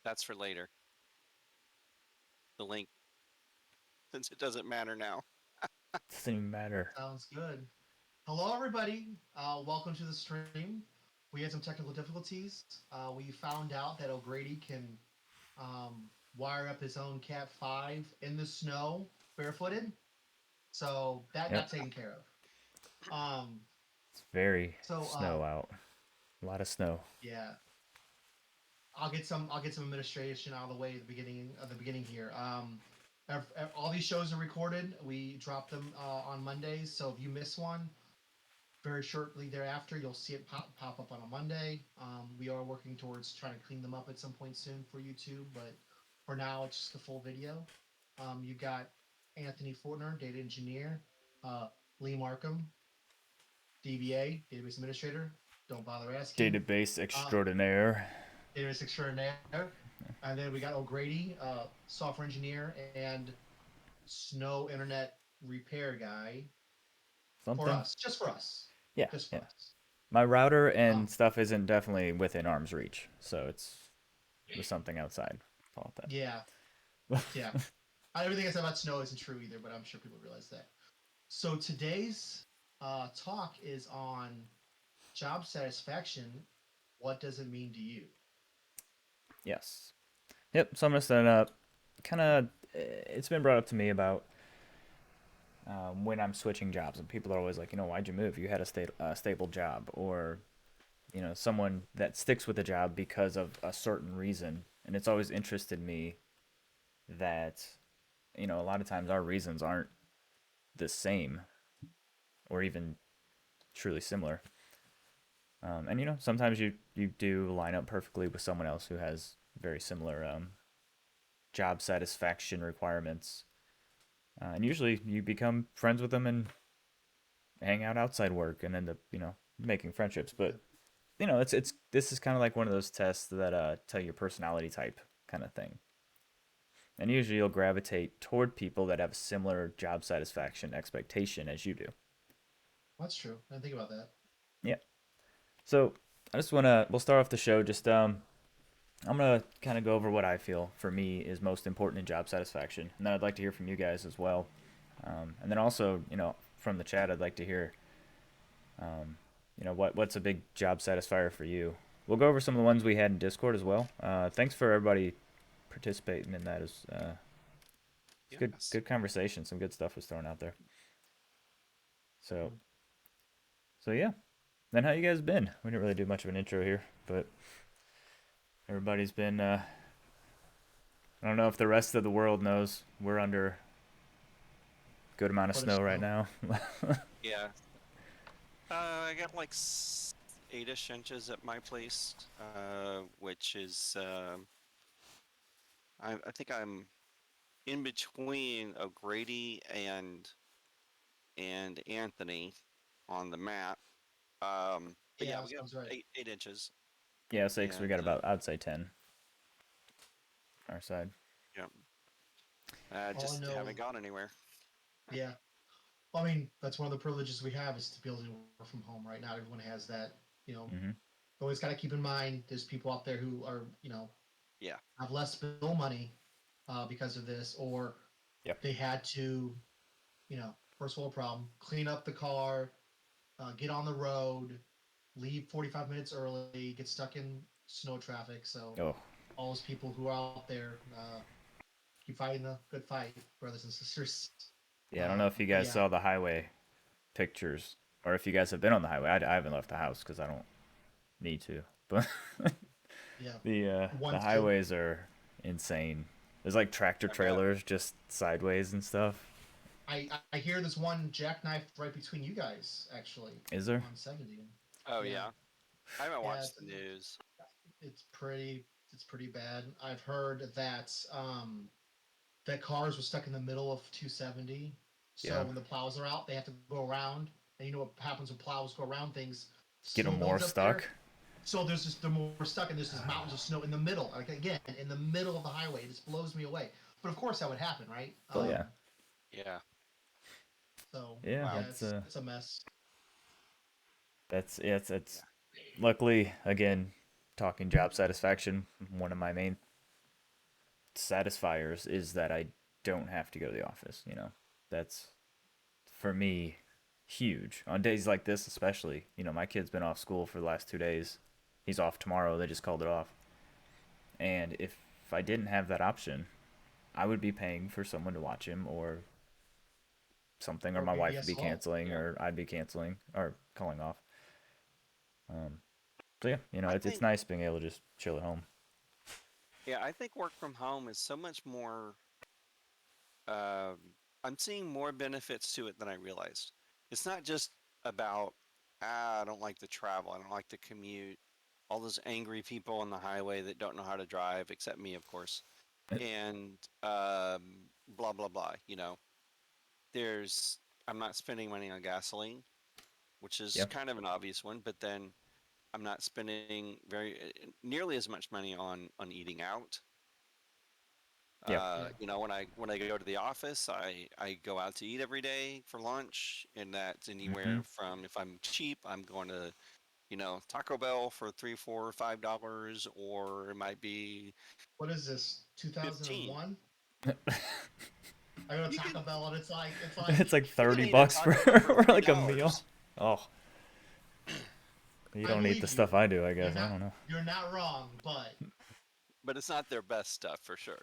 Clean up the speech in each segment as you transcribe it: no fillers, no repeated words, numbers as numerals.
That's for later. The link, since it doesn't matter now. Doesn't even matter. Sounds good. Hello, everybody. Welcome to the stream. We had some technical difficulties. We found out that O'Grady can wire up his own Cat 5 in the snow barefooted. So that Yep. got taken care of. It's very So snow out. A lot of snow. yeah, I'll get some administration out of the way at the beginning here. All these shows are recorded. We drop them on Mondays. So if you miss one, very shortly thereafter, you'll see it pop up on a Monday. We are working towards trying to clean them up at some point soon for YouTube, but for now, it's just a full video. You got Anthony Fortner, data engineer, Lee Markham, DBA, database administrator. Don't bother asking. Database Uh, extraordinaire. database extraordinaire. And then we got O'Grady, software engineer and snow internet repair guy for Something. us, just for us, Yeah, just for yeah. us. My router Uh, and stuff isn't definitely within arm's reach, so it's there's something outside. Call it yeah, that. yeah. Everything I said about snow isn't true either, but I'm sure people realize that. So today's talk is on job satisfaction. What does it mean to you? Yes. Yep. So I'm gonna set up. Kind of. It's been brought up to me about when I'm switching jobs, and people are always like, why'd you move? You had a stable job, or someone that sticks with a job because of a certain reason. And it's always interested me that a lot of times our reasons aren't the same or even truly similar. And sometimes you do line up perfectly with someone else who has very similar job satisfaction requirements, and usually you become friends with them and hang out outside work and end up making friendships. But it's this is kind of like one of those tests that tell your personality type kind of thing. And usually you'll gravitate toward people that have similar job satisfaction expectation as you do. That's true. I didn't think about that. Yeah. So I just wanna we'll start off the show just I'm gonna kind of go over what I feel for me is most important in job satisfaction, and then I'd like to hear from you guys as well. And then also, from the chat, I'd like to hear, what's a big job satisfier for you. We'll go over some of the ones we had in Discord as well. Thanks for everybody participating in that. It's Yes. good conversation. Some good stuff was thrown out there. So Hmm. so yeah. Then how you guys been? We didn't really do much of an intro here, but everybody's been. I don't know if the rest of the world knows we're under a good amount of What is snow right snow? now. Yeah. I got like 8-ish inches at my place, which is I think I'm in between O'Grady and Anthony on the map. But yeah, Yeah, we got sounds right. 8 inches, Yeah, sakes, we and got about I'd say 10 our side. yeah, All I just know, haven't gone anywhere. yeah. Well, I mean, that's one of the privileges we have is to be able to work from home. Right now, everyone has that. You know, Mm-hmm. always got to keep in mind there's people out there who are, Yeah, have less bill money because of this, or Yep. they had to, first world problem, clean up the car, get on the road, leave 45 minutes early, get stuck in snow traffic. So Oh, all those people who are out there, keep fighting the good fight, brothers and sisters. yeah. I don't know if you But guys yeah, saw the highway pictures, or if you guys have been on the highway. I haven't left the house because I don't need to. But yeah. the One to highways are insane. There's like tractor I bet. trailers just sideways and stuff. I hear there's one jackknife right between you guys actually Is there? on 70. Oh Yeah, yeah, I haven't yeah. watched the news. It's pretty bad. I've heard that that cars were stuck in the middle of 270. So Yeah. when the plows are out, they have to go around. And you know what happens when plows go around things? Get them Snow more builds up there. stuck. So there's just they're more stuck, and there's just mountains of snow in the middle. Like again, in the middle of the highway, it just blows me away. But of course that would happen, right? Oh yeah. Yeah. So Yeah. Wow. yeah, That's it's a mess. that's yeah. It's Yeah. luckily again talking job satisfaction. One of my main satisfiers is that I don't have to go to the office. That's for me huge on days like this, especially. My kid's been off school for the last 2 days. He's off tomorrow. They just called it off. And if I didn't have that option, I would be paying for someone to watch him or something, or Or my wife would be BBSO. canceling, Yeah. or I'd be canceling or calling off. Um, so yeah, I it's think, nice being able to just chill at home. yeah, I think work from home is so much more. Um, I'm seeing more benefits to it than I realized. It's not just about, I don't like to travel, I don't like to commute, all those angry people on the highway that don't know how to drive, except me, of course, and blah, blah, blah. There's, I'm not spending money on gasoline, which is Yep. kind of an obvious one, but then I'm not spending nearly as much money on eating out. Yep. Yeah. When I go to the office, I go out to eat every day for lunch, and that's Mm-hmm. anywhere from, if I'm cheap, I'm going to Taco Bell for $3, $4, $5, or it might be What is this? 15. 2001? I go to You Taco can Bell and it's like It's like you can 30 eat at bucks for Taco Bell for for three like a meal. dollars, Oh, you I don't eat the believe you. stuff I do, I You're guess. I not don't know. you're not wrong, but but it's not their best stuff for sure.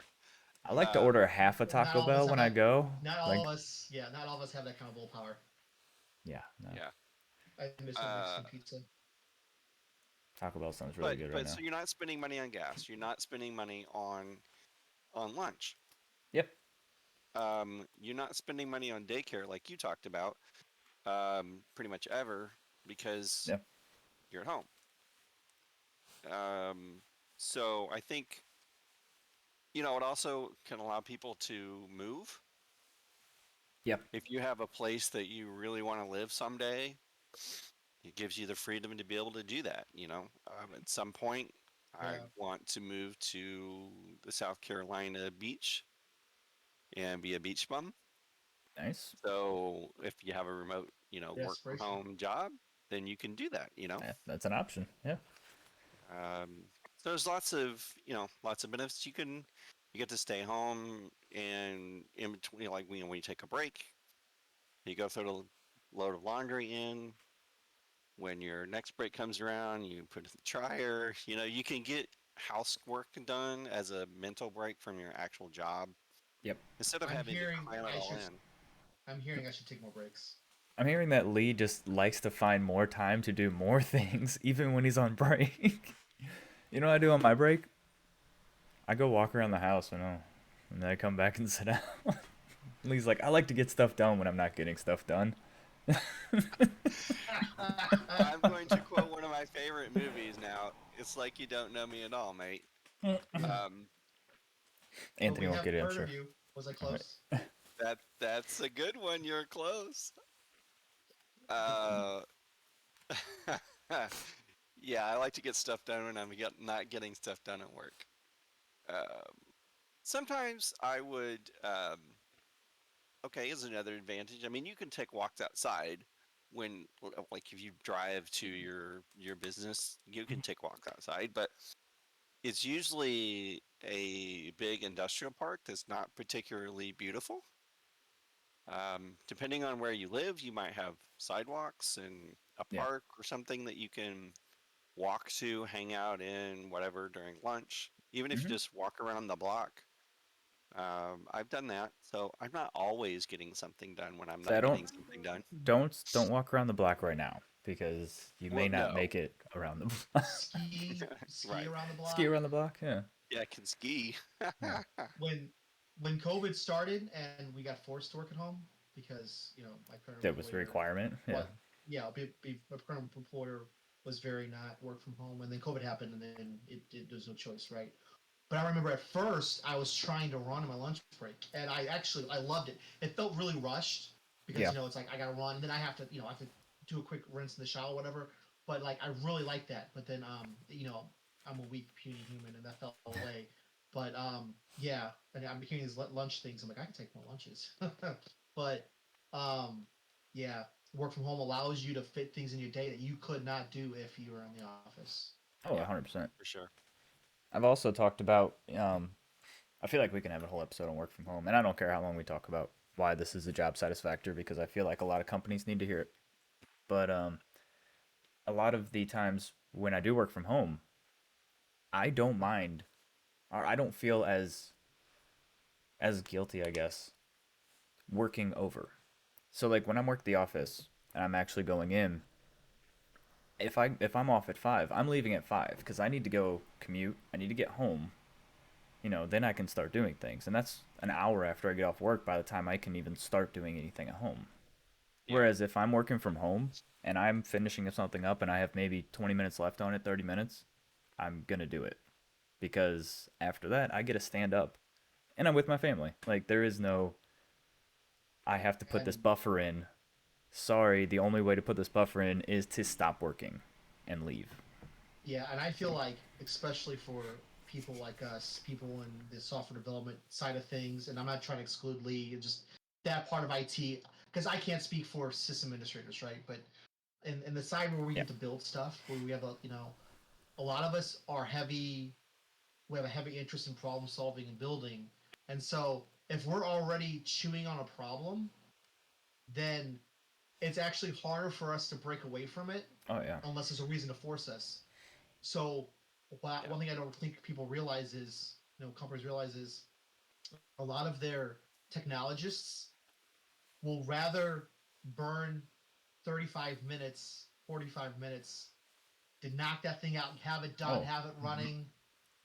I like to order Um, half a not Taco all of us Bell have when I that. go. Not all Like, of us. Yeah, not all of us have that kind of willpower. yeah, no. yeah. I miss my Uh, Mexican pizza. Taco Bell sounds really but good right but now. so you're not spending money on gas. You're not spending money on lunch. Yep. You're not spending money on daycare like you talked about, pretty much ever, because Yep. you're at home. Um, so I think it also can allow people to move. Yep. If you have a place that you really want to live someday, it gives you the freedom to be able to do that. At some point, I Yeah. want to move to the South Carolina beach and be a beach bum. Nice. So if you have a remote, The work from aspiration. home job, then you can do that. That's an option. Yeah. So there's lots of benefits. You get to stay home, and in between, like when you take a break, you go throw a load of laundry in. When your next break comes around, you put it in the dryer. You can get housework done as a mental break from your actual job Yep. instead of I'm having to hearing cram it I all should in. I'm hearing I should take more breaks. I'm hearing that Lee just likes to find more time to do more things, even when he's on break. You know what I do on my break? I go walk around the house, and then I come back and sit down. Lee's like, I like to get stuff done when I'm not getting stuff done. I'm going to quote one of my favorite movies now. It's like you don't know me at all, mate. Um, But Anthony we won't get haven't it, I'm heard of sure. you. Was I All right. close? that's a good one. You're close. Uh, yeah, I like to get stuff done when not getting stuff done at work. Um, Sometimes I would. Okay, is another advantage. I mean, you can take walks outside like if you drive to your business, you can take walks outside, but it's usually a big industrial park that's not particularly beautiful. Depending on where you live, you might have sidewalks and a Yeah. park or something that you can walk to, hang out in, whatever during lunch. Even if you Hmm. just walk around the block, I've done that. So I'm not always getting something done when I'm So I not don't getting something done. don't walk around the block right now because you may Well, not no, make it around the block. Ski right? around the Ski block. around the block, yeah. Yeah, I can ski. Yeah. When when COVID started and we got forced to work at home because my current That was a employer, requirement. Yeah. what yeah, my current employer was very not work from home, and then COVID happened, and then there's no choice, right? But I remember at first I was trying to run on my lunch break, and I loved it. It felt really rushed because Yeah. it's like I gotta run, and then I have to do a quick rinse in the shower, whatever. But like I really like that. But then I'm a weak puny human, and that fell away. But yeah, and I'm hearing these lunch things. I'm like I can take more lunches. But um yeah, work from home allows you to fit things in your day that you could not do if you were in the office. Oh, Yeah, 100%. for sure. I've also talked about I feel like we can have a whole episode on work from home, and I don't care how long we talk about why this is a job satisfactor because I feel like a lot of companies need to hear it. But a lot of the times when I do work from home, I don't mind, or I don't feel as guilty, I guess, working over. So like when I'm working at the office and I'm actually going in, if I'm off at 5, I'm leaving at 5 because I need to go commute. I need to get home. Then I can start doing things, and that's an hour after I get off work by the time I can even start doing anything at home. Yeah. Whereas if I'm working from home and I'm finishing something up and I have maybe 20 minutes left on it, 30 minutes, I'm gonna do it because after that I get to stand up and I'm with my family. Like there is no I have to put this And buffer in. Sorry, the only way to put this buffer in is to stop working and leave. yeah, and I feel like, especially for people like us, people in the software development side of things, and I'm not trying to exclude Lee, and just that part of IT, because I can't speak for system administrators, right? But in the side where we Yeah. get to build stuff, where we have a lot of us are heavy. We have a heavy interest in problem solving and building, and so if we're already chewing on a problem, then it's actually harder for us to break away from it Oh yeah. unless there's a reason to force us. So Yeah. one thing I don't think people realize is, companies realize is a lot of their technologists will rather burn 35 minutes, 45 minutes to knock that thing out, have it done, Oh. have it running,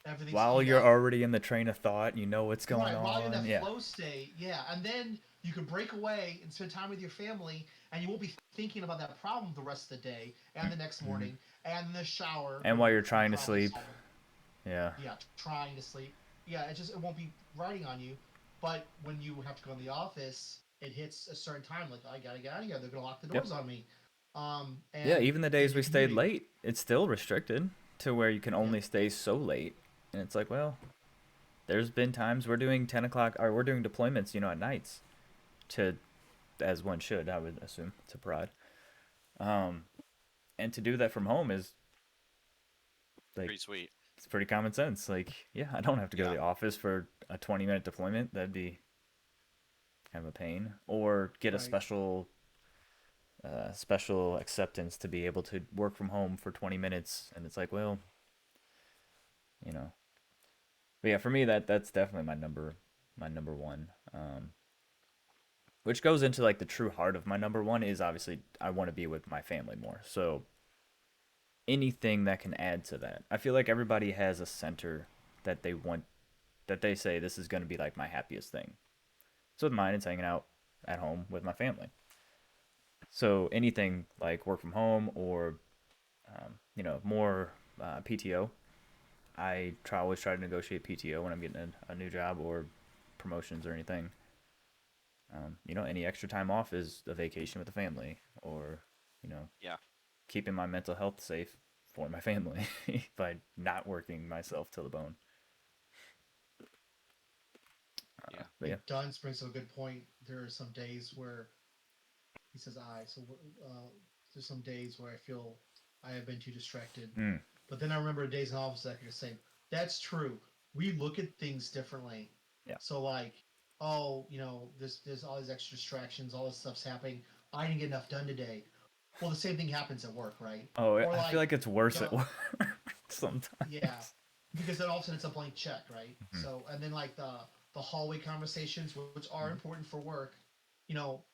everything's While keyed you're up. already in the train of thought, you know what's going Right, while you're in on. that Yeah. flow state, yeah, and then you can break away and spend time with your family, and you won't be thinking about that problem the rest of the day, and the next Mm-hmm. morning, and in the shower And when while you're you're trying to problem sleep. solving. Yeah. Yeah, trying to sleep. Yeah, it won't be riding on you. But when you have to go in the office, it hits a certain time. Like I gotta get out of here. They're gonna lock the Yep. doors on me. Yeah, And even the then days you're we stayed commuting. late, it's still restricted to where you can Yeah, only stay so late. And it's like, well, there's been times we're doing 10 o'clock, or we're doing deployments, at nights to, as one should, I would assume, to prod. Um, and to do that from home is like, Pretty sweet. it's pretty common sense. Like, yeah, I don't have to go to Yeah. the office for a 20-minute deployment. That'd be kind of a pain. Or get a right. special acceptance to be able to work from home for 20 minutes. And it's like, well, you know, but yeah, for me that's definitely my number one. Which goes into like the true heart of my number one is obviously I want to be with my family more. So anything that can add to that. I feel like everybody has a center that they want that they say this is going to be like my happiest thing. So with mine, it's hanging out at home with my family. So anything like work from home or more PTO. Always try to negotiate PTO when I'm getting a new job or promotions or anything. Any extra time off is a vacation with the family, or you know, Yeah. keeping my mental health safe for my family by not working myself to the bone. Yeah. I But yeah, think Duns brings up a good point. There are some days where he says I. So there's some days where I feel I have been too distracted. mm, But then I remember days in office that I could say, that's true. We look at things differently. yeah. So like, oh, there's all these extra distractions, all this stuff's happening. I didn't get enough done today. Well, the same thing happens at work, right? Oh, Or I feel like, like it's worse you at know, work sometimes. yeah, because then all of a sudden it's a blank check, right? Mhm. So and then like the hallway conversations, which are important for work.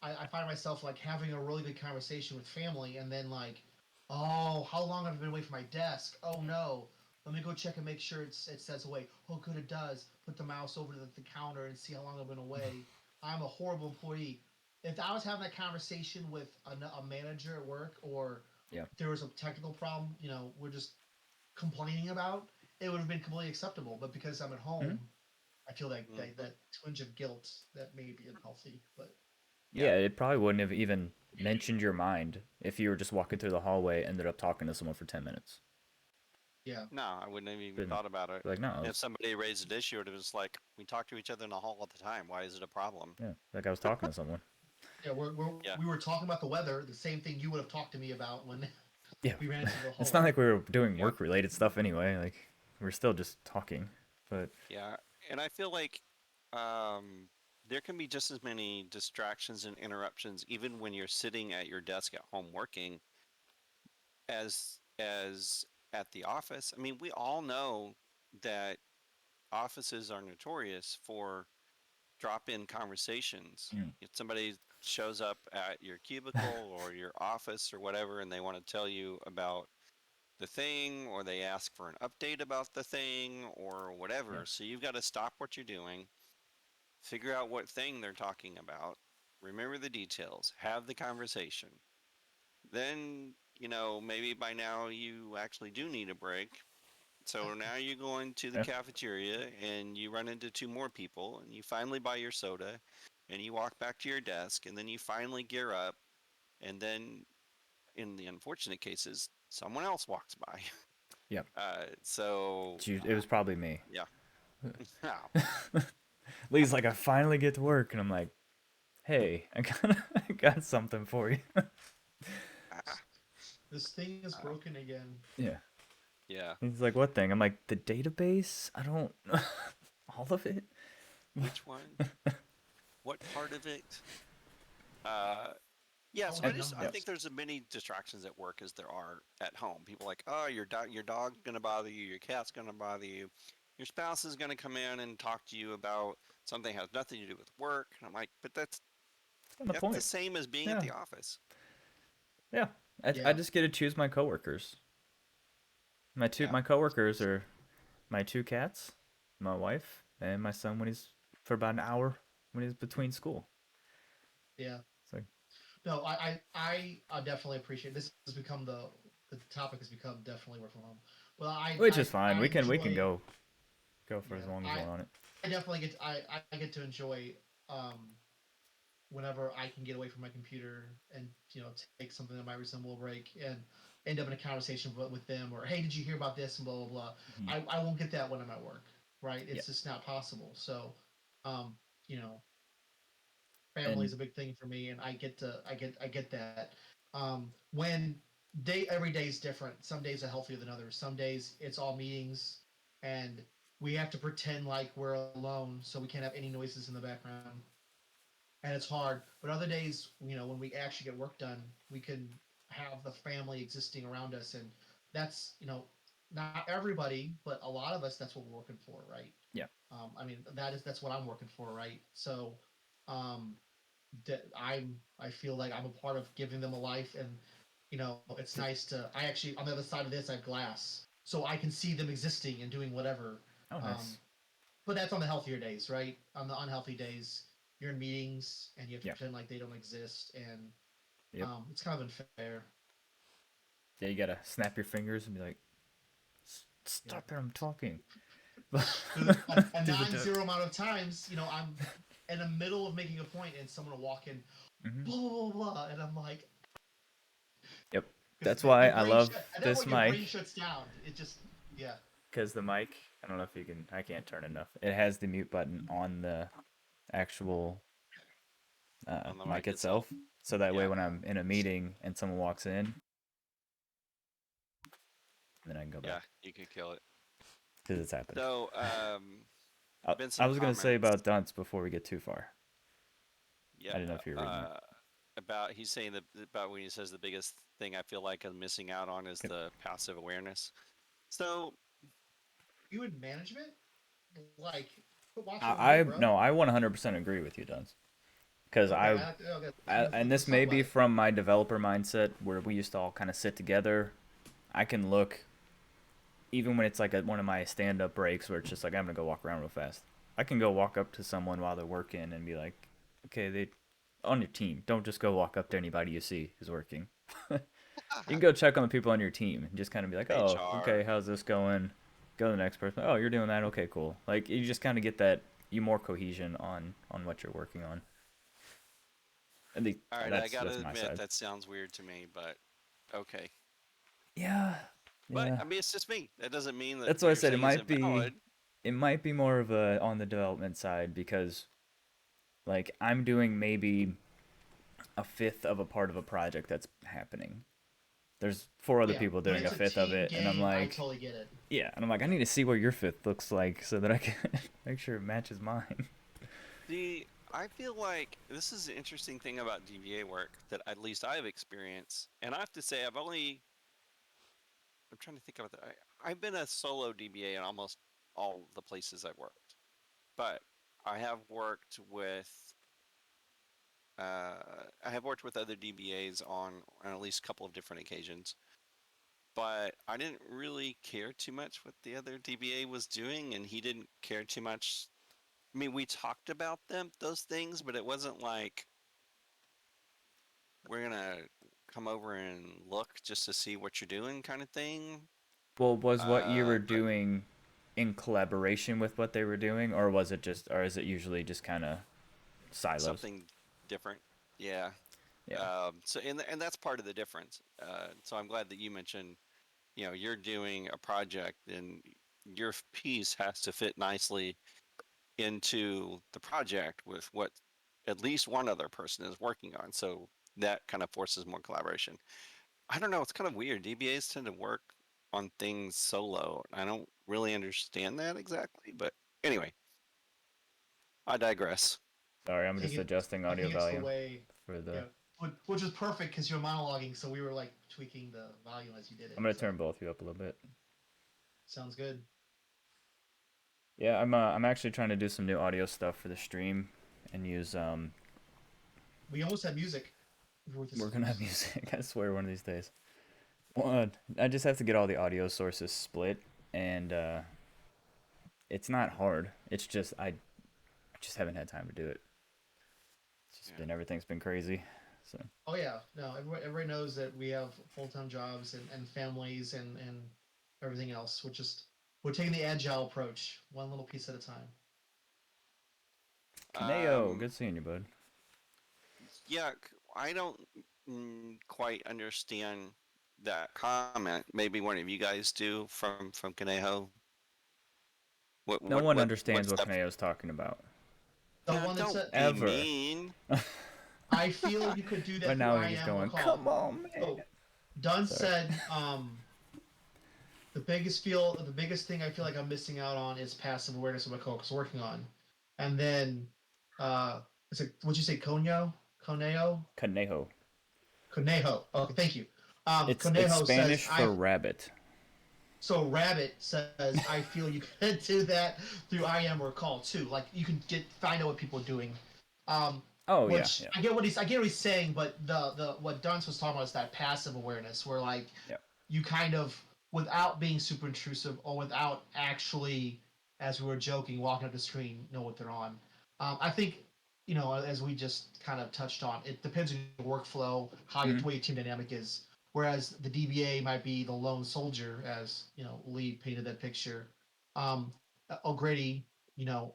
I find myself like having a really good conversation with family, and then like, oh, how long have I been away from my desk? Oh no, let me go check and make sure it says away. Oh, good, it does. Put the mouse over to the counter and see how long I've been away. I'm a horrible employee. If I was having that conversation with a manager at work, or Yeah. there was a technical problem, we're just complaining about, it would have been completely acceptable. But because I'm at Mhm. home, I feel like Hmm. that twinge of guilt that may be unhealthy. But Yeah. Yeah, it probably wouldn't have even mentioned your mind if you were just walking through the hallway, ended up talking to someone for 10 minutes. yeah, No, I wouldn't have even Been thought about it. like, no, If somebody raised an issue, it was like, we talk to each other in the hall all the time. Why is it a problem? yeah, like I was talking to someone. yeah, Yeah. we were talking about the weather, the same thing you would have talked to me about when Yeah, we ran into the it's not hallway. like we were doing Yeah. work related stuff anyway. Like we're still just talking, but Yeah. and I feel like um, there can be just as many distractions and interruptions, even when you're sitting at your desk at home working, as at the office. I mean, we all know that offices are notorious for drop-in conversations. Mm. If somebody shows up at your cubicle or your office or whatever, and they want to tell you about the thing, or they ask for an update about the thing, or whatever. Yes. So you've got to stop what you're doing, figure out what thing they're talking about, remember the details, have the conversation. Then, maybe by now you actually do need a break. So now you're going to the Yeah. cafeteria and you run into two more people and you finally buy your soda and you walk back to your desk and then you finally gear up and then in the unfortunate cases someone else walks by. Yep. So It was probably me. yeah. Now, Lee's like, I finally get to work, and I'm like, hey, I got something for you. ah, This thing is ah, broken again. Yeah. yeah. He's like, what thing? I'm like, the database? I don't. All of it? Which one? What part of it? Uh, yeah, All so the I Yep. think numbers. there's as many distractions at work as there are at home. People like, oh, your dog's gonna bother you, your cat's gonna bother you, your spouse is gonna come in and talk to you about something that has nothing to do with work. And I'm like, but On the that's the point. same as being at Yeah. the office. Yeah. I Yeah. just get to choose my coworkers. Yeah, My coworkers are my two cats, my wife, and my son when he's for about an hour when he's between school. Yeah. It's like, No, I definitely appreciate this. Has become the topic has become definitely work from home. Well, which is fine. I We can enjoy. go for as Yeah, long as you I want it. I definitely get I get to enjoy um whenever I can get away from my computer and take something that might resemble a break and end up in a conversation with them, or hey, did you hear about this and blah blah blah. Mhm. I won't get that when I'm at work, right? Yeah. It's just not possible. So, um, you know, family And is a big thing for me, and I get that. When every day is different. Some days are healthier than others. Some days it's all meetings, and we have to pretend like we're alone, so we can't have any noises in the background, and it's hard. But other days, when we actually get work done, we can have the family existing around us, and that's not everybody, but a lot of us. That's what we're working for, right? yeah. I mean, that's what I'm working for, right? So, um, I feel like I'm a part of giving them a life, and it's nice to. I actually on the other side of this, I have glass, so I can see them existing and doing whatever. Oh, Um, nice. but that's on the healthier days, right? On the unhealthy days, you're in meetings and you have to Yeah. pretend like they don't exist, and Yep. it's kind of unfair. Yeah, you gotta snap your fingers and be like, Yeah, stop it, I'm talking. because a Do the duck. non-zero amount of times, I'm in the middle of making a point, and someone will walk in, Hmm. blah blah blah, blah, and I'm like, Yep. because That's why your I brain love shut, at that this point your mic. brain shuts down. It just yeah. Because the mic, I don't know if you can, I can't turn enough. It has the mute button on the actual on the mic mic itself. itself. So that way Yeah, when I'm in a meeting and someone walks in, then I can go yeah, back. you could kill it. Because it's happened. So, been I some was going to say comments. about dunce before we get too far. I Yeah, didn't know if you were reading that. about he's saying that about when he says the biggest thing I feel like I'm missing out on is Okay. the passive awareness. So You in management, like, quit watching over here, I bro. no, I 100% agree with you, Dunce. Because Okay, okay. and this Let's may talk be about it. from my developer mindset where we used to all kind of sit together. I can look, even when it's like one of my stand up breaks where it's just like, I'm going to go walk around real fast. I can go walk up to someone while they're working and be like, okay, they on your team. Don't just go walk up to anybody you see who's working. You can go check on the people on your team and just kind of be like, oh, okay, HR, how's this going? Go to the next person. Oh, you're doing that. Okay, cool. Like you just kind of get that you more cohesion on what you're working on. And all right, I that's gotta my admit side. that sounds weird to me, but okay. Yeah, But yeah. I mean, it's just me. That doesn't mean that That's why what I you're said saying is invalid. it might be more of a on the development side because like I'm doing maybe a fifth of a part of a project that's happening. there's four Oh other yeah, people when doing a it's a fifth of team it, and I'm game, I like, totally get it. yeah, and I'm like, I need to see what your fifth looks like so that I can make sure it matches mine. See, I feel like this is an interesting thing about DBA work that at least I've experienced, and I have to say I'm trying to think about that. I've been a solo DBA in almost all the places I've worked, but I have worked with I have worked with other DBAs on at least a couple of different occasions, but I didn't really care too much what the other DBA was doing, and he didn't care too much. I mean, we talked about those things, but it wasn't like we're gonna come over and look just to see what you're doing, kind of thing. Well, was what you were But doing in collaboration with what they were doing, or was it just, or is it usually just kind of silos? something different, yeah. Yeah. So and that's part of the difference. So I'm glad that you mentioned, you're doing a project and your piece has to fit nicely into the project with what at least one other person is working on. So that kind of forces more collaboration. I don't know. It's kind of weird. DBAs tend to work on things solo. I don't really understand that exactly, but anyway, I digress. Sorry, I I'm think just it, adjusting I audio think it's the volume way, for the. yeah, which is perfect because you're monologuing, so we were like tweaking the volume as you did I'm it. gonna So turn both of you up a little bit. sounds good. Yeah, I'm actually trying to do some new audio stuff for the stream, and use We almost had music before this we're gonna have news. music. I swear, one of these days. Well, I just have to get all the audio sources split, and it's not hard. It's just I just haven't had time to do it. It's just Yeah. been everything's been crazy. So Oh yeah, no, everybody knows that we have full time jobs and families and everything else. We're taking the agile approach, one little piece at a time. Kaneo, Um, good seeing you, bud. yeah, I don't quite understand that comment. Maybe one of you guys do from Conejo. No one understands What's what that? Kaneo's talking about. The Now, one that don't said, be Ever. mean. "I feel you could do But that through now I he's am or going, call." come on, man. So Dunn Sorry. said, the biggest thing I feel like I'm missing out on is passive awareness of what Coke's working on, and then it's like what'd you say, Coneo, Kaneho. Conejo. Okay, thank you. It's Conejo says Spanish I. for rabbit. So Rabbit says, "I feel you could do that through I am or call too. Like you can find out what people are doing." Um, Oh yeah, which yeah, I get what he's saying, but the what Dunce was talking about is that passive awareness, where like yeah, you kind of, without being super intrusive or without actually, as we were joking, walking up the screen, know what they're on. I think, as we just kind of touched on, it depends on your workflow, how your mm-hmm. way your team dynamic is. Whereas the DBA might be the lone soldier, as Lee painted that picture. Um, O'Grady, you know,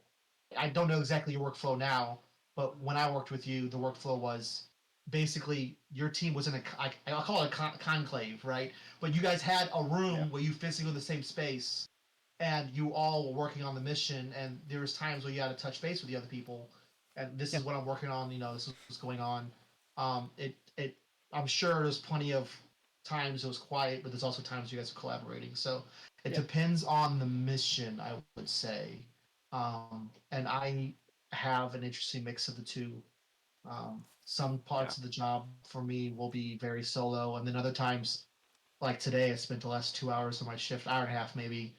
I don't know exactly your workflow now, but when I worked with you, the workflow was basically your team was in I'll call it a conclave, right? But you guys had a Yeah, room where you physically in the same space, and you all were working on the mission. And there was times where you had to touch base with the other people, and this yeah, is what I'm working on. This is what's going on. It I'm sure there's plenty of times it was quiet, but there's also times you guys are collaborating. So it yeah, depends on the mission, I would say. And I have an interesting mix of the two. Some Yeah, parts of the job for me will be very solo, and then other times, like today, I spent the last 2 hours of my shift, hour and a half maybe,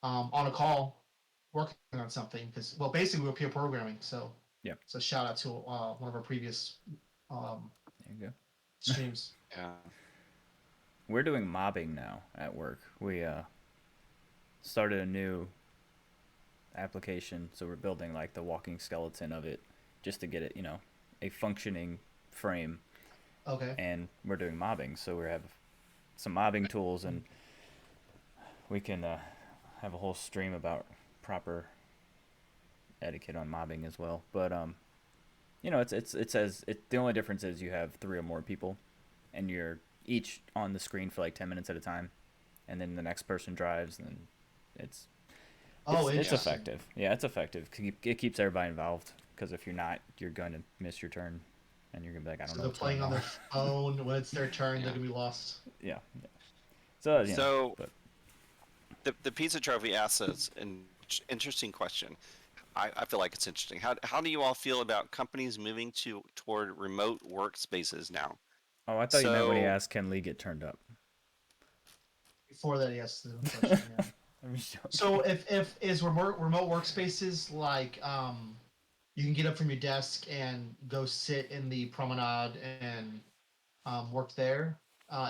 on a call working on something. Because well, basically we were peer programming. yeah. So shout out to one of our previous um, There you go. streams. yeah, We're doing mobbing now at work. We started a new application, so we're building like the walking skeleton of it, just to get it, a functioning frame. Okay. And we're doing mobbing, so we have some mobbing tools, and we can have a whole stream about proper etiquette on mobbing as well. But it says the only difference is you have three or more people, and you're each on the screen for like 10 minutes at a time, and then the next person drives, and it's Oh, it's yeah, interesting. effective. Yeah, it's effective. It keeps everybody involved, because if you're not, you're going to miss your turn, and you're gonna be like, I don't So know they're what's going playing on on. their phone when it's their turn. They're Yeah. gonna be lost. Yeah. So So but the pizza trophy asks us an interesting question. I feel like it's interesting. How do you all feel about companies moving toward remote workspaces now? oh, I thought you meant when he So asked, can Lee get turned up? Before that, yes, the question. Yeah. I'm just So joking. if is remote workspaces like you can get up from your desk and go sit in the promenade and work there.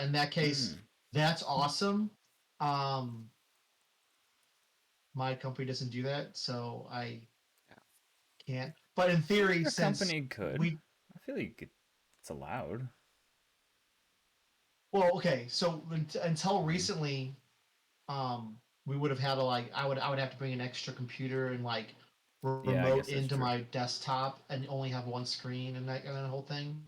In that case, Mm. that's awesome. Um, my company doesn't do that, so I yeah. can't. But in I feel like theory, your since company could. we I feel like it's allowed. well, okay, so until I mean, recently, um, we would have had to like I would have to bring an extra computer and like yeah, I remote guess that's into true. my desktop and only have one screen and that whole thing.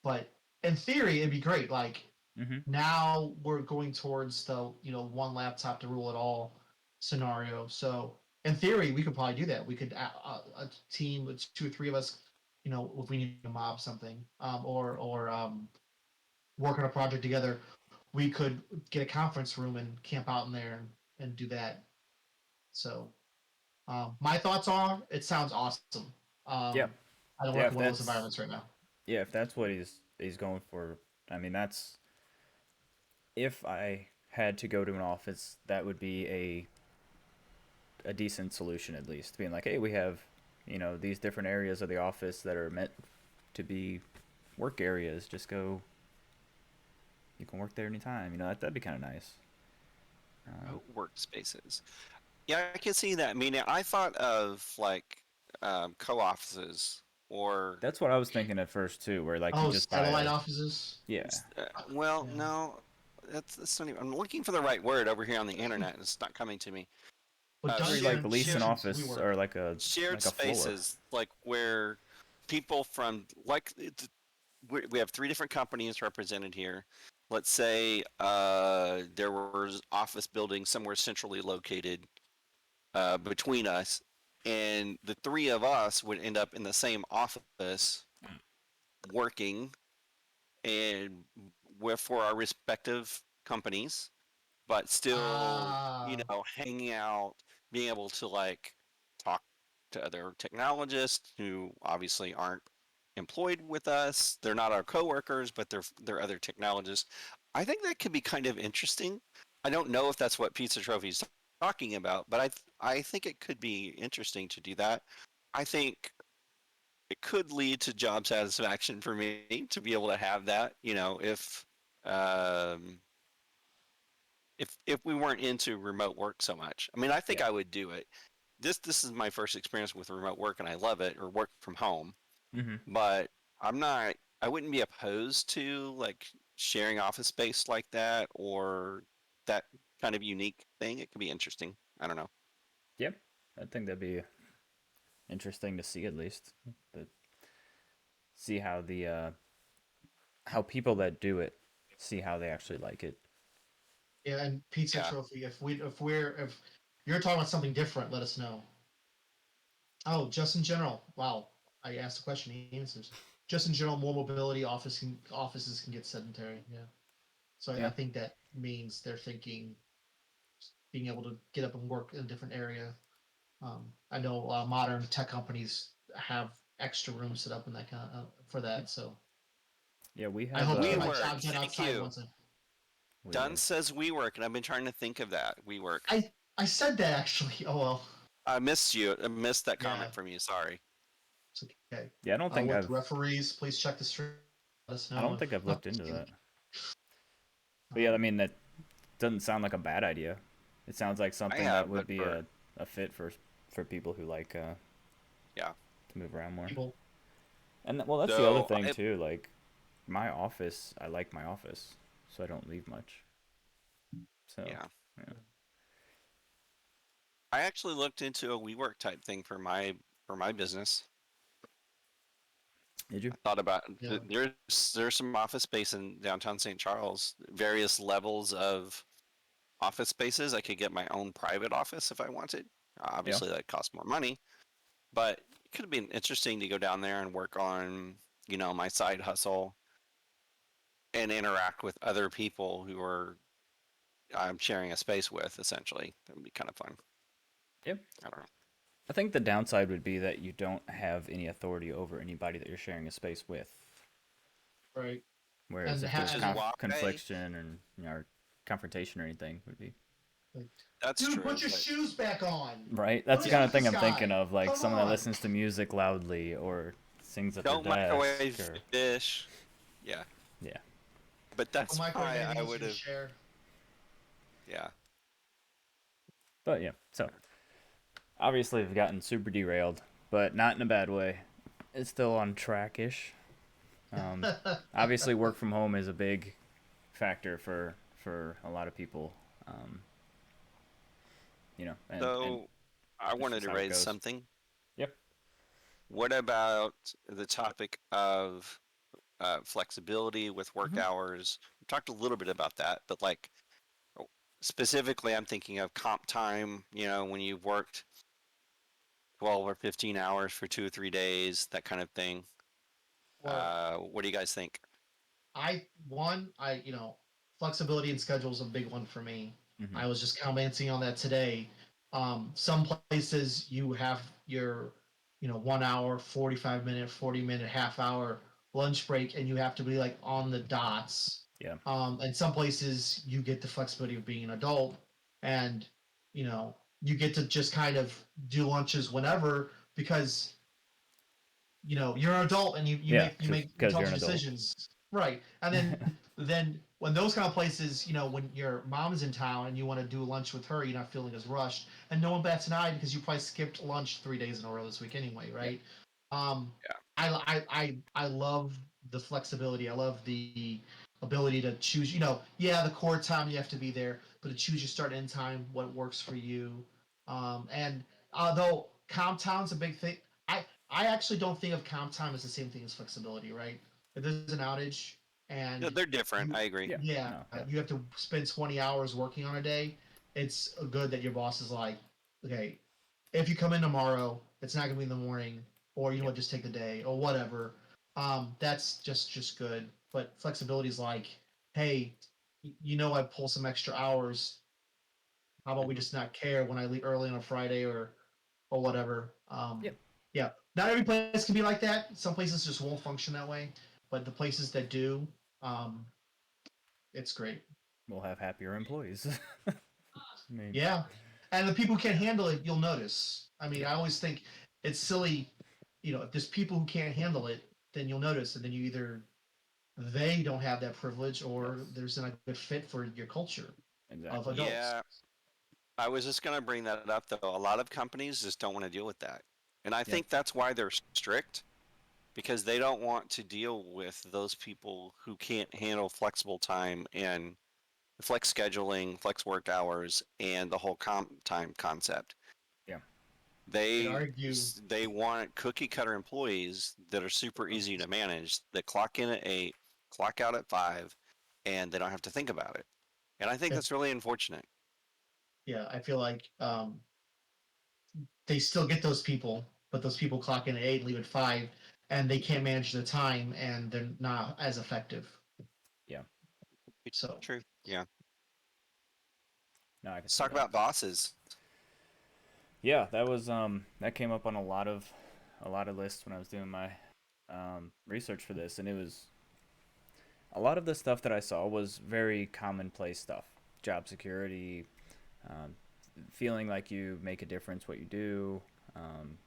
But in theory, it'd be great. Like Mm-hmm. now we're going towards the one laptop to rule it all scenario. So in theory, we could probably do that. We could a team with two or three of us, if we need to mob something, or work on a project together, we could get a conference room and camp out in there and do that. So my thoughts are, it sounds awesome. Yeah, I don't yeah. work If in one of those that's environments right now. yeah, if that's what he's going for, I mean, that's if I had to go to an office, that would be a decent solution at least. Being like, hey, we have these different areas of the office that are meant to be work areas. Just go. You can work there anytime. That'd be kind of nice. Remote workspaces. Yeah, I can see that. I mean, I thought of like co-offices or That's what I was thinking at first too, where like you Oh, just buy satellite a offices. yeah. well, Yeah. no, that's not even. I'm looking for the right word over here on the internet, and it's not coming to me. But Where you like shared lease an shared we office work. or like Shared a floor. spaces, like where people from like we have three different companies represented here. Let's say there was office buildings somewhere centrally located between us, and the three of us would end up in the same office working and for our respective companies, but still, Ah, hanging out, being able to like talk to other technologists who obviously aren't employed with us. They're not our coworkers, but they're other technologists. I think that could be kind of interesting. I don't know if that's what Pizza Trophy's talking about, but I think it could be interesting to do that. I think it could lead to job satisfaction for me to be able to have that. Um, if we weren't into remote work so much. I mean, I think Yeah. I would do it. This is my first experience with remote work, and I love it, or work from home. Mm-hmm. But I'm not. I wouldn't be opposed to like sharing office space like that, or that kind of unique thing. It could be interesting. I don't know. Yep. I think that'd be interesting to see at least. But see how people that do it see how they actually like it. yeah, and pizza Yeah. trophy. If you're talking about something different, let us know. Oh, just in general. Wow, I asked the question. He answers. Just in general, more mobility. Offices can get sedentary. Yeah. So I Yeah. think that means they're thinking being able to get up and work in a different area. I know modern tech companies have extra rooms set up in that kind of, for Yep. that. So Yeah, we I have hope to get a my WeWork. job done Thank outside you. once. we Dunn work. says WeWork, and I've been trying to think of that. WeWork. I said that actually. Oh well. I missed you. I missed that Yeah, comment from you. Sorry. it's okay. Yeah, With referees, please check the stream. Let us I know don't think I've if. looked into that. But yeah, I um, mean that doesn't sound like a bad idea. It sounds like I something that have, would but be for a fit for people who like yeah. to move around more. people. And well, that's the other So thing too. Like my office, I like my office, so I don't leave much. So yeah. yeah. I actually looked into a WeWork type thing for my business. Did you? I thought about Yeah. there's some office space in downtown St. Charles, various levels of office spaces. I could get my own private office if I wanted. Yeah. Obviously, that costs more money, but it could have been interesting to go down there and work on my side hustle and interact with other people who are I'm sharing a space with. Essentially, that would be kind of fun. Yep. I don't know. I think the downside would be that you don't have any authority over anybody that you're sharing a space with. Right. Whereas And if Which there's is why confliction and or confrontation or anything, would be like, that's dude, true. put your But shoes back on. right. What That's the is kind of with thing this I'm thinking guy? of, like Come someone that on. listens to music loudly or sings at their don't desk, microwave or fish. Yeah, yeah. but No that's microwave why anything I unless would you're to have. share. Yeah. But yeah, so obviously we've gotten super derailed, but not in a bad way. It's still on track-ish. Obviously, work from home is a big factor for a lot of people. Um, and So I that's wanted just to how it raise goes. something. Yep. What about the topic of flexibility with work Hmm. hours? We talked a little bit about that, but like oh, specifically, I'm thinking of comp time. When you've worked 12 or 15 hours for 2 or 3 days, that kind of thing. Well, What do you guys think? I flexibility and schedule is a big one for me. Hmm. I was just commenting on that today. Some places you have your 1 hour, 45 minute, 40 minute, half hour lunch break, and you have to be like on the dots. Yeah. And some places you get the flexibility of being an adult, and you know you get to just kind of do lunches whenever because you're an adult and you Yeah. make you Just make because you're intelligent an adult. decisions, right? And then when those kind of places, when your mom is in town and you want to do lunch with her, you're not feeling as rushed, and no one bats an eye because you probably skipped lunch 3 days in a row this week anyway, Yep. right? um Yeah. I love the flexibility. I love the ability to choose, yeah, the core time you have to be there, but to choose your start and end time, what works for you. And although comp time's a big thing, I actually don't think of comp time as the same thing as flexibility, right? If there's an outage Yeah, and they're different. you, I agree. Yeah. yeah, No. Yeah. you have to spend 20 hours working on a day, it's good that your boss is like, okay, if you come in tomorrow, it's not gonna be in the morning, or Yep. what, just take the day or whatever. That's just good. But flexibility is like, hey, I pull some extra hours. How about we Hmm. just not care when I leave early on a Friday or whatever. Yep. Yeah, not every place can be like that. Some places just won't function that way, but the places that do, um, it's great. We'll have happier employees. I mean, Yeah, and the people who can't handle it, you'll notice. I mean, yep. I always think it's silly. If there's people who can't handle it, then you'll notice, and then you either they don't have that privilege, or Yes. there's not a good fit for your culture of Exactly. adults. Yeah, I was just going to bring that up though. A lot of companies just don't want to deal with that. And I Yep. think that's why they're strict because they don't want to deal with those people who can't handle flexible time and flex scheduling, flex work hours, and the whole comp time concept. Yeah. Could They argue they want cookie cutter employees that are super easy to manage that clock in at 8, clock out at 5, and they don't have to think about it. And I think if that's really unfortunate. yeah, I feel like they still get those people, but those people clock in at 8, leave at 5, and they can't manage the time, and they're not as effective. Yeah. So True. Yeah. No, I can Let's see talk that. about bosses. Yeah, that came up on a lot of lists when I was doing my research for this, and it was a lot of the stuff that I saw was very commonplace stuff. Job security, um, feeling like you make a difference what you do. Um,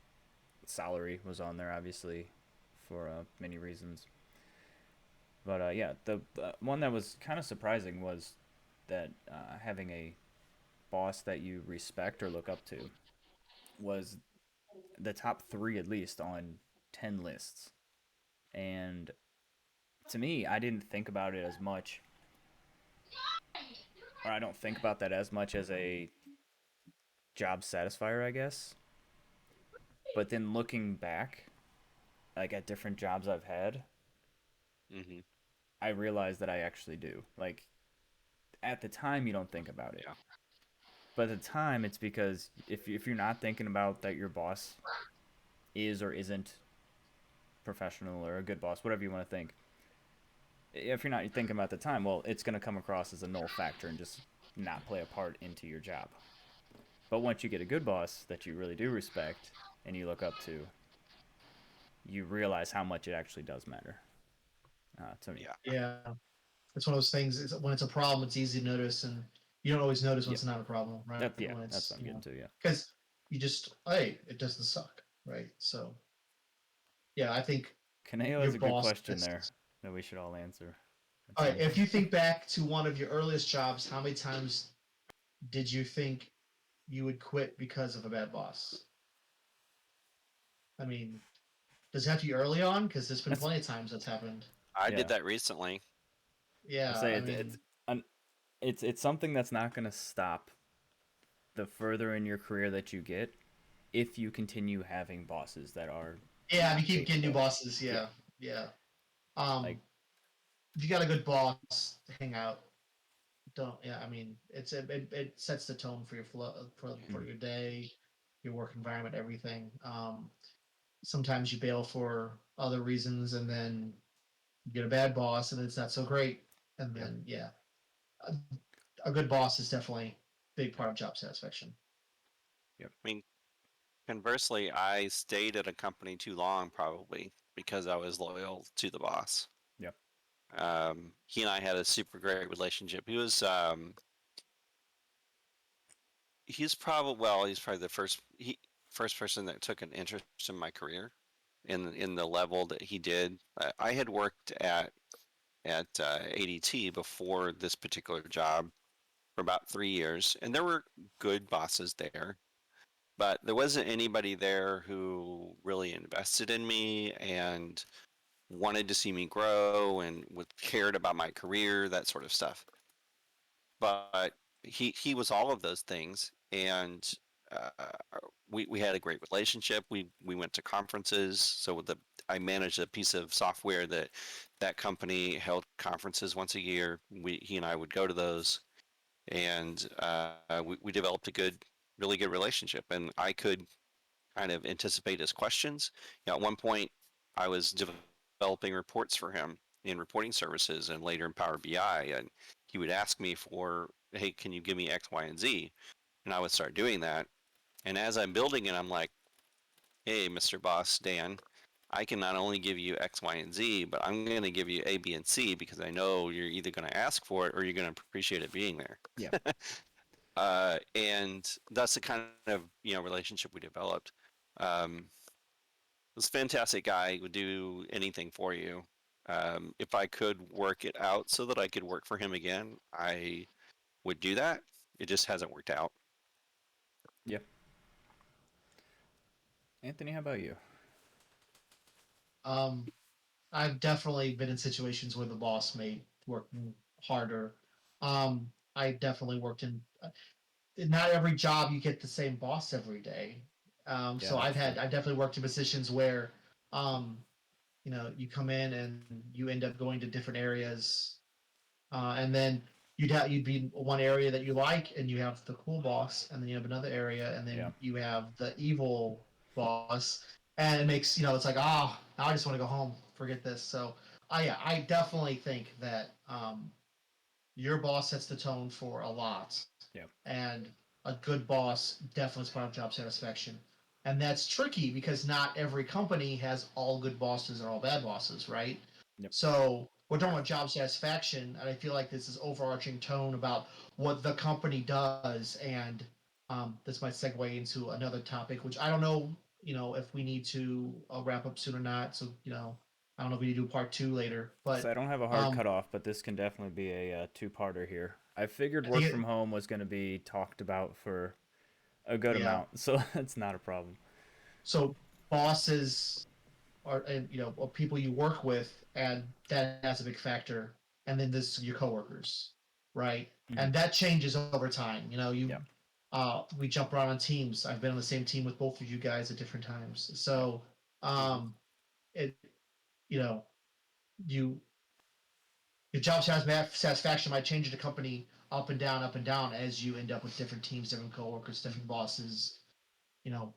Salary was on there obviously for many reasons. But yeah, the one that was kind of surprising was that having a boss that you respect or look up to was the top three at least on 10 lists. And to me, I didn't think about it as much, or I don't think about that as much as a job satisfier, I guess. But then looking back, like at different jobs I've had, Hmm. I realized that I actually do. Like at the time, you don't think about it, Yeah. but at the time, it's because if you're not thinking about that your boss is or isn't professional or a good boss, whatever you want to think, if you're not thinking about the time, well, it's going to come across as a null factor and just not play a part into your job. But once you get a good boss that you really do respect and you look up to, you realize how much it actually does matter to me. Yeah. Yeah, it's one of those things. When it's a problem, it's easy to notice, and you don't always notice when Yep. it's not a problem, right? Yeah, When that's it's what I'm getting to. Yeah. because you just hey, it doesn't suck, right? So yeah, I think Kaneo your has a good boss. question there that we should all answer. All Let's right, see. if you think back to one of your earliest jobs, how many times did you think you would quit because of a bad boss? I mean, does it have to be early on? Because there's been That's plenty of times that's happened. I did yeah. that recently. I Yeah, say I it's mean, it's something that's not going to stop the further in your career that you get if you continue having bosses that are yeah, if you not keep getting new capable. bosses, Yeah. yeah, yeah. Um, Like if you got a good boss, hang out. Don't, yeah. I mean, it sets the tone for your flow for your day, your work environment, everything. Sometimes you bail for other reasons, and then you get a bad boss, and it's not so great. And yep. then yeah, a, a good boss is definitely a big part of job satisfaction. Yep. I mean, conversely, I stayed at a company too long, probably because I was loyal to the boss. Yep. He and I had a super great relationship. He's probably the first person that took an interest in my career in the level that he did. I had worked at ADT before this particular job for about 3 years, and there were good bosses there, but there wasn't anybody there who really invested in me and wanted to see me grow and cared about my career, that sort of stuff. But he was all of those things, and uh, we had a great relationship. We went to conferences. So I managed a piece of software that company held conferences once a year. He and I would go to those, and we developed a really good relationship. And I could kind of anticipate his questions. At one point, I was developing reports for him in reporting services and later in Power BI, and he would ask me for, hey, can you give me X, Y, and Z? And I would start doing that. And as I'm building it, I'm like, hey, Mr. Boss Dan, I can not only give you X, Y, and Z, but I'm going to give you A, B, and C because I know you're either going to ask for it or you're going to appreciate it being there. Yeah. And that's the kind of relationship we developed. Um, was a fantastic guy. He would do anything for you. If I could work it out so that I could work for him again, I would do that. It just hasn't worked out. Yep. Anthony, how about you? Um, I've definitely been in situations where the boss made working harder. I definitely worked in. Not every job you get the same boss every day. Yeah, So that's true. I've definitely worked in positions where, um, you come in and you end up going to different areas, and then you'd be in one area that you like, and you have the cool boss, and then you have another area, and Yeah. then you have the evil boss, and it makes it's like now I just want to go home, forget this. So I definitely think that your boss sets the tone for a lot, Yep. and a good boss definitely is part of job satisfaction. And that's tricky because not every company has all good bosses or all bad bosses, right? Yep. So we're talking about job satisfaction, and I feel like this is overarching tone about what the company does, and this might segue into another topic, which I don't know, if we need to wrap up soon or not. So I don't know if we need to do part two later, So but I don't have a hard um, cutoff, but this can definitely be a two-parter here. I figured I think work from home was going to be talked about for a good yeah. amount, so it's not a problem. So bosses are, and or people you work with, and that has a big factor. And then this your coworkers, right? Mm-hmm. And that changes over time. Yeah. We jump around on teams. I've been on the same team with both of you guys at different times. Yep. So Mm-hmm. it you know you your job satisfaction might change at a company up and down as you end up with different teams, different coworkers, different bosses,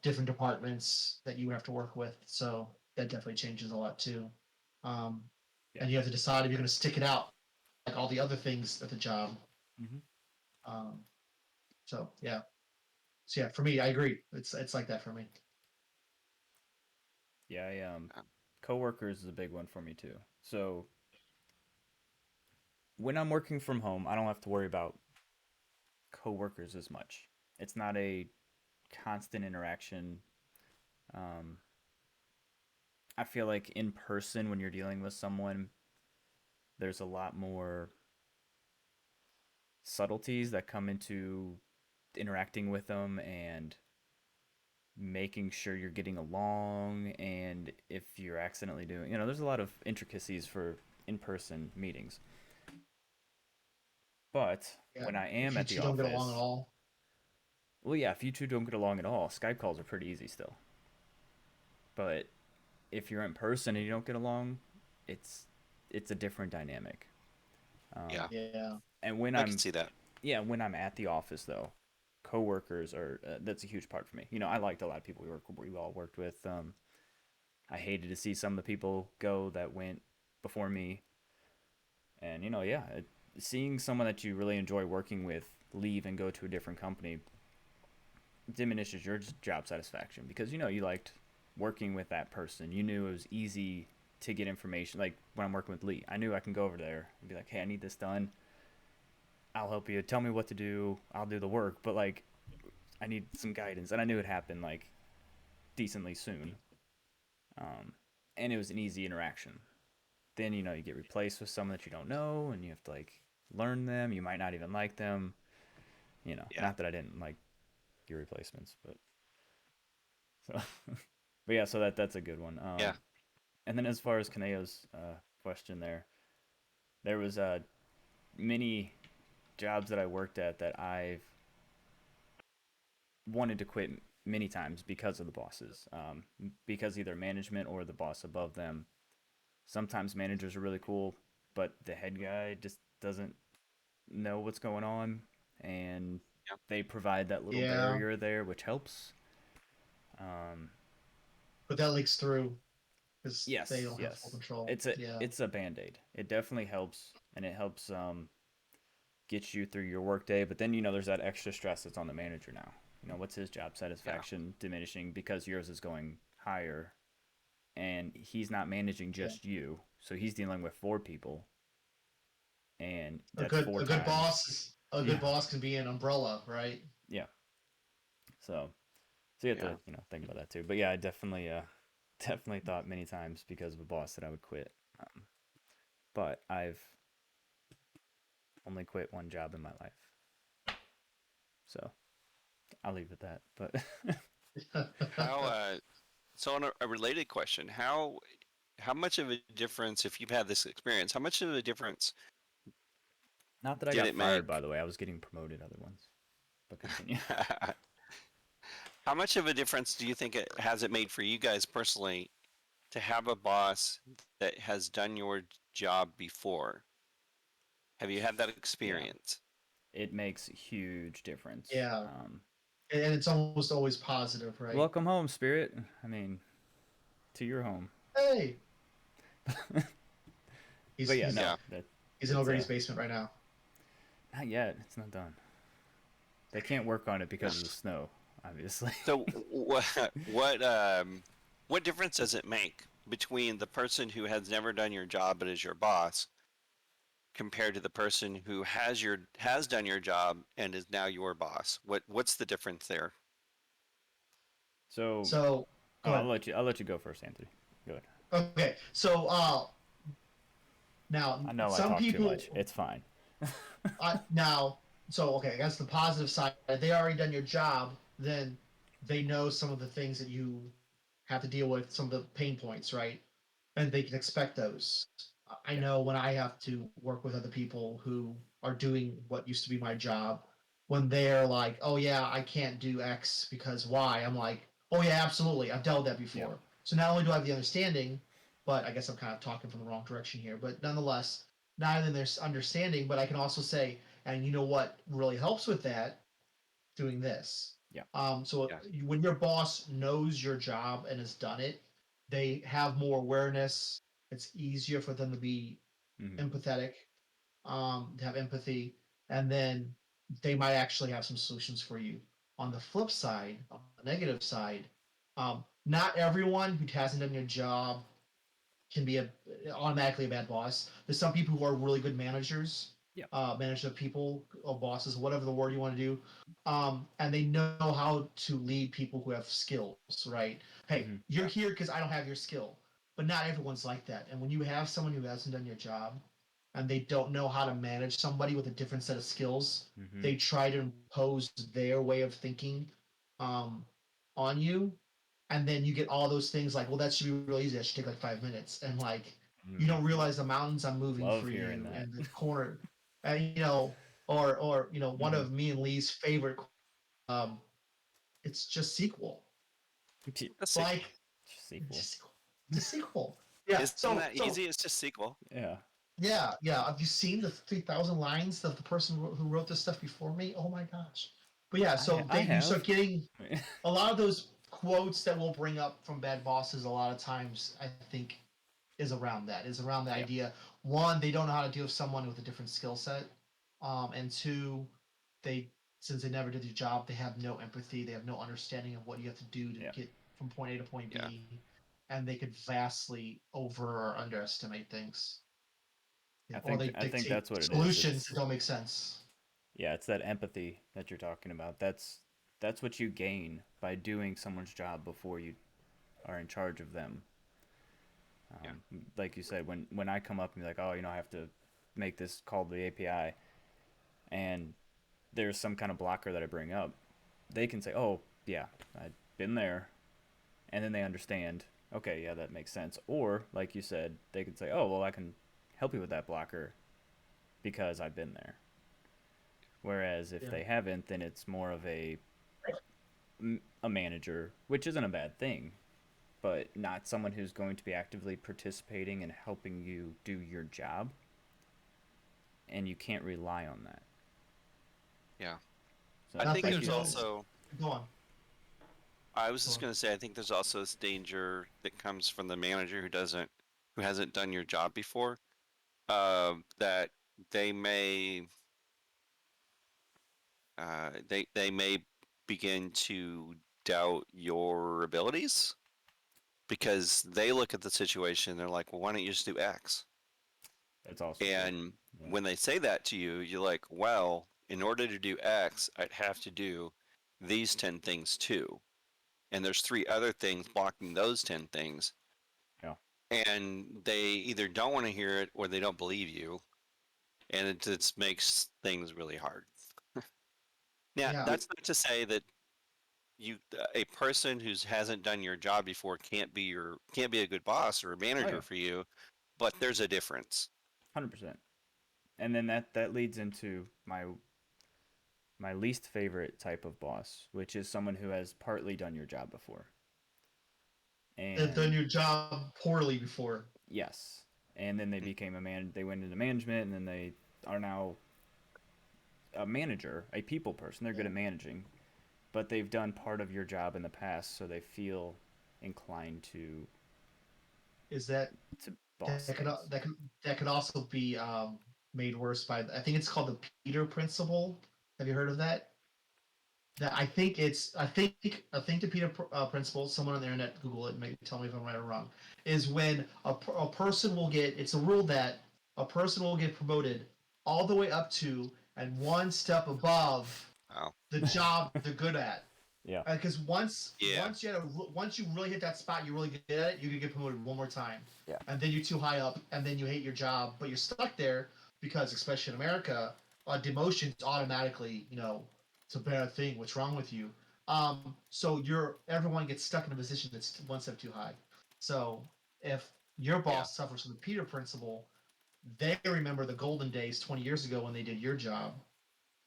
different departments that you have to work with. So that definitely changes a lot too. Um, Yeah. and you have to decide if you're going to stick it out like all the other things at the job. Hmm. Um, so yeah, so yeah, for me, I agree. It's like that for me. Yeah, Uh, coworkers is a big one for me too. So when I'm working from home, I don't have to worry about coworkers as much. It's not a constant interaction. Um, I feel like in person when you're dealing with someone, there's a lot more subtleties that come into interacting with them and making sure you're getting along, and if you're accidentally doing, there's a lot of intricacies for in-person meetings. But Yeah, when I if am you at the two don't get along at office, all, well, yeah, if you two don't get along at all, Skype calls are pretty easy still. But if you're in person and you don't get along, it's it's a different dynamic. yeah, Um, yeah, and when I can I'm see that. yeah, when I'm at the office though, coworkers are that's a huge part for me. I liked a lot of people we all worked with. I hated to see some of the people go that went before me, and yeah, seeing someone that you really enjoy working with leave and go to a different company diminishes your job satisfaction because you liked working with that person. You knew it was easy to get information. Like when I'm working with Lee, I knew I can go over there and be like, "Hey, I need this done. I'll help you. Tell me what to do. I'll do the work." But like, I need some guidance, and I knew it happened like decently soon. Um, and it was an easy interaction. Then you get replaced with someone that you don't know, and you have to like learn them. You might not even like them. Yeah, Not that I didn't like your replacements, but so, but yeah, so that's a good one. yeah, And then as far as Kaneo's question there was many jobs that I worked at that I've wanted to quit many times because of the bosses, because either management or the boss above them. Sometimes managers are really cool, but the head guy just doesn't know what's going on, and yeah, they provide that little yeah. barrier there, which helps. Um, But that leaks through because they yes, don't have full yes, control. it's a Yeah, it's a band aid. It definitely helps, and it helps get you through your workday. But then there's that extra stress that's on the manager now. What's his job yeah, satisfaction diminishing because yours is going higher, and he's not managing yeah. just you, so he's dealing with four people, and A that's good four a good times. boss is a Yeah, good boss can be an umbrella, right? yeah. So you have yeah. to think about that too. But yeah, I definitely definitely thought many times because of a boss that I would quit. But I've only quit one job in my life, so I'll leave it at that. But How? So on a related question, how much of a difference, if you've had this experience, how much of a difference not that I did got it fired, by make? the way. I was getting promoted other ones. But continue. How much of a difference do you think it has it made for you guys personally to have a boss that has done your job before? Have you had that Yeah, experience? it makes a huge difference. Yeah, and it's almost always positive, right? Welcome home, Spirit. I mean, to your home. Hey, he's But yeah, he's no, Yeah. he's in it's O'Grady's basement right now. not yet. It's not done. They can't work on it Yeah. because of the snow, obviously. So what difference does it make between the person who has never done your job but is your boss compared to the person who has done your job and is now your boss? What's the difference there? So, So oh, go ahead. I'll let you go first, Anthony. Go ahead. Okay, so now I know I some talk too much. people It's fine. now so okay, I guess the positive side, if they already done your job, then they know some of the things that you have to deal with, some of the pain points, right? And they can expect those. I Yeah. know when I have to work with other people who are doing what used to be my job, when they're like, "Oh yeah, I can't do X because Y," I'm like, "Oh yeah, absolutely, I've dealt with that Yeah. before." So not only do I have the understanding, but I guess I'm kind of talking from the wrong direction here. But nonetheless, not only there's understanding, but I can also say, and you know what really helps with that, doing this. Yeah. So Yeah. when your boss knows your job and has done it, they have more awareness. It's easier for them to be Mm-hmm. empathetic, to have empathy, and then they might actually have some solutions for you. On the flip side, on the negative side, not everyone who hasn't done your job can be automatically a bad boss. There's some people who are really good managers, Yeah. manage of people or bosses, whatever the word you want to do, and they know how to lead people who have skills. Right? Hey, Mm-hmm. you're here because I don't have your skill, but not everyone's like that. And when you have someone who hasn't done your job, and they don't know how to manage somebody with a different set of skills, Mm-hmm. they try to impose their way of thinking um, on you, and then you get all those things like, well, that should be really easy. That should take like 5 minutes, and like you Mm-hmm. don't realize the mountains I'm moving Love for hearing you, that. and the corner, and or one Mm-hmm. of me and Lee's favorite, um, it's just sequel. A Like sequel. it's Sequel. just sequel. It's a sequel. Yeah. Isn't that easy? It's just sequel. Yeah. Yeah, yeah. Have you seen the 3,000 lines of the person who wrote this stuff before me? Oh my gosh. But yeah, so I you have. start getting a lot of those quotes that we'll bring up from bad bosses. A lot of times, I think, is around the Yeah. idea. One, they don't know how to deal with someone with a different skill set, and two, they since they never did their job, they have no empathy. They have no understanding of what you have to do to Yeah. get from point A to point Yeah. B, and they could vastly over or underestimate things, or they I think dictate that's what it is. solutions It's that don't make sense. yeah, it's that empathy that you're talking about. That's what you gain by doing someone's job before you are in charge of them. Yeah. Like you said, when I come up and be like, oh, I have to make this call to the API, and there's some kind of blocker that I bring up, they can say, oh, yeah, I've been there, and then they understand. Okay, yeah, that makes sense. Or like you said, they could say, oh, well, I can help you with that blocker because I've been there. Whereas if Yeah. they haven't, then it's more of a manager, which isn't a bad thing, but not someone who's going to be actively participating and helping you do your job, and you can't rely on that. Yeah. So, I And I think think like there's you said, also. go on, I was go just on. going to say. I think there's also this danger that comes from the manager who hasn't done your job before. That they may, they may begin to doubt your abilities because they look at the situation. They're like, well, why don't you just do X? that's also true. And Yeah. when they say that to you, you're like, well, in order to do X, I'd have to do these 10 things too. And there's three other things blocking those 10 things. Yeah. And they either don't want to hear it or they don't believe you. And it just makes things really hard. Now, Yeah, that's not to say that a person who hasn't done your job before can't be a good boss or a Oh yeah, manager for you, but there's a difference. 100%. And then that leads into my least favorite type of boss, which is someone who has partly done your job before. they've done And your job poorly before. yes, and then they became a man. They went into management, and then they are now a manager, a people person. They're good Yeah. at managing, but they've done part of your job in the past, so they feel inclined Is that to boss that could things. that could that could also be made worse by, I think it's called the Peter principle. Have you heard of that? That I think the Peter principle. Someone on the internet, Google it. Maybe tell me if I'm right or wrong. Is when a person will get. It's a rule that a person will get promoted all the way up to and one step above Wow. the job they're good at. Yeah, Because Yeah. once you really hit that spot, you're really good at it. You can get promoted one more time, yeah, and then you're too high up, and then you hate your job, but you're stuck there because, especially in America, demotions automatically, it's a bad thing. What's wrong with you? So everyone gets stuck in a position that's one step too high. So if your Yeah. boss suffers from the Peter principle, they remember the golden days 20 years ago when they did your job,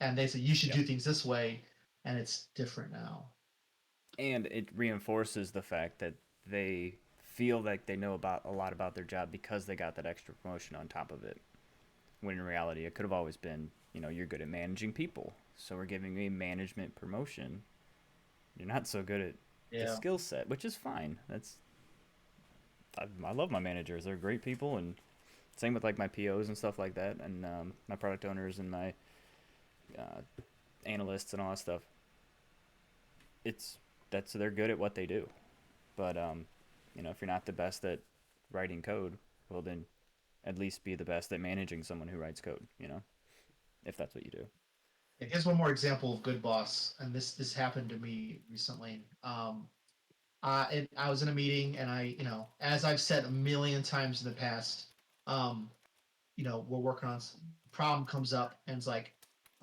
and they say you should yeah. do things this way, and it's different now. And it reinforces the fact that they feel like they know about a lot about their job because they got that extra promotion on top of it. When in reality, it could have always been, you're good at managing people, so we're giving you a management promotion. You're not so good at the Yeah. skill set, which is fine. That's I love my managers. They're great people, and same with like my POs and stuff like that, and my product owners and my uh, analysts and all that stuff. It's that's they're good at what they do, but if you're not the best at writing code, well then at least be the best at managing someone who writes code. If that's what you do. Here's one more example of good boss, and this happened to me recently. I was in a meeting, and as I've said a million times in the past, um, we're working on problem comes up, and it's like,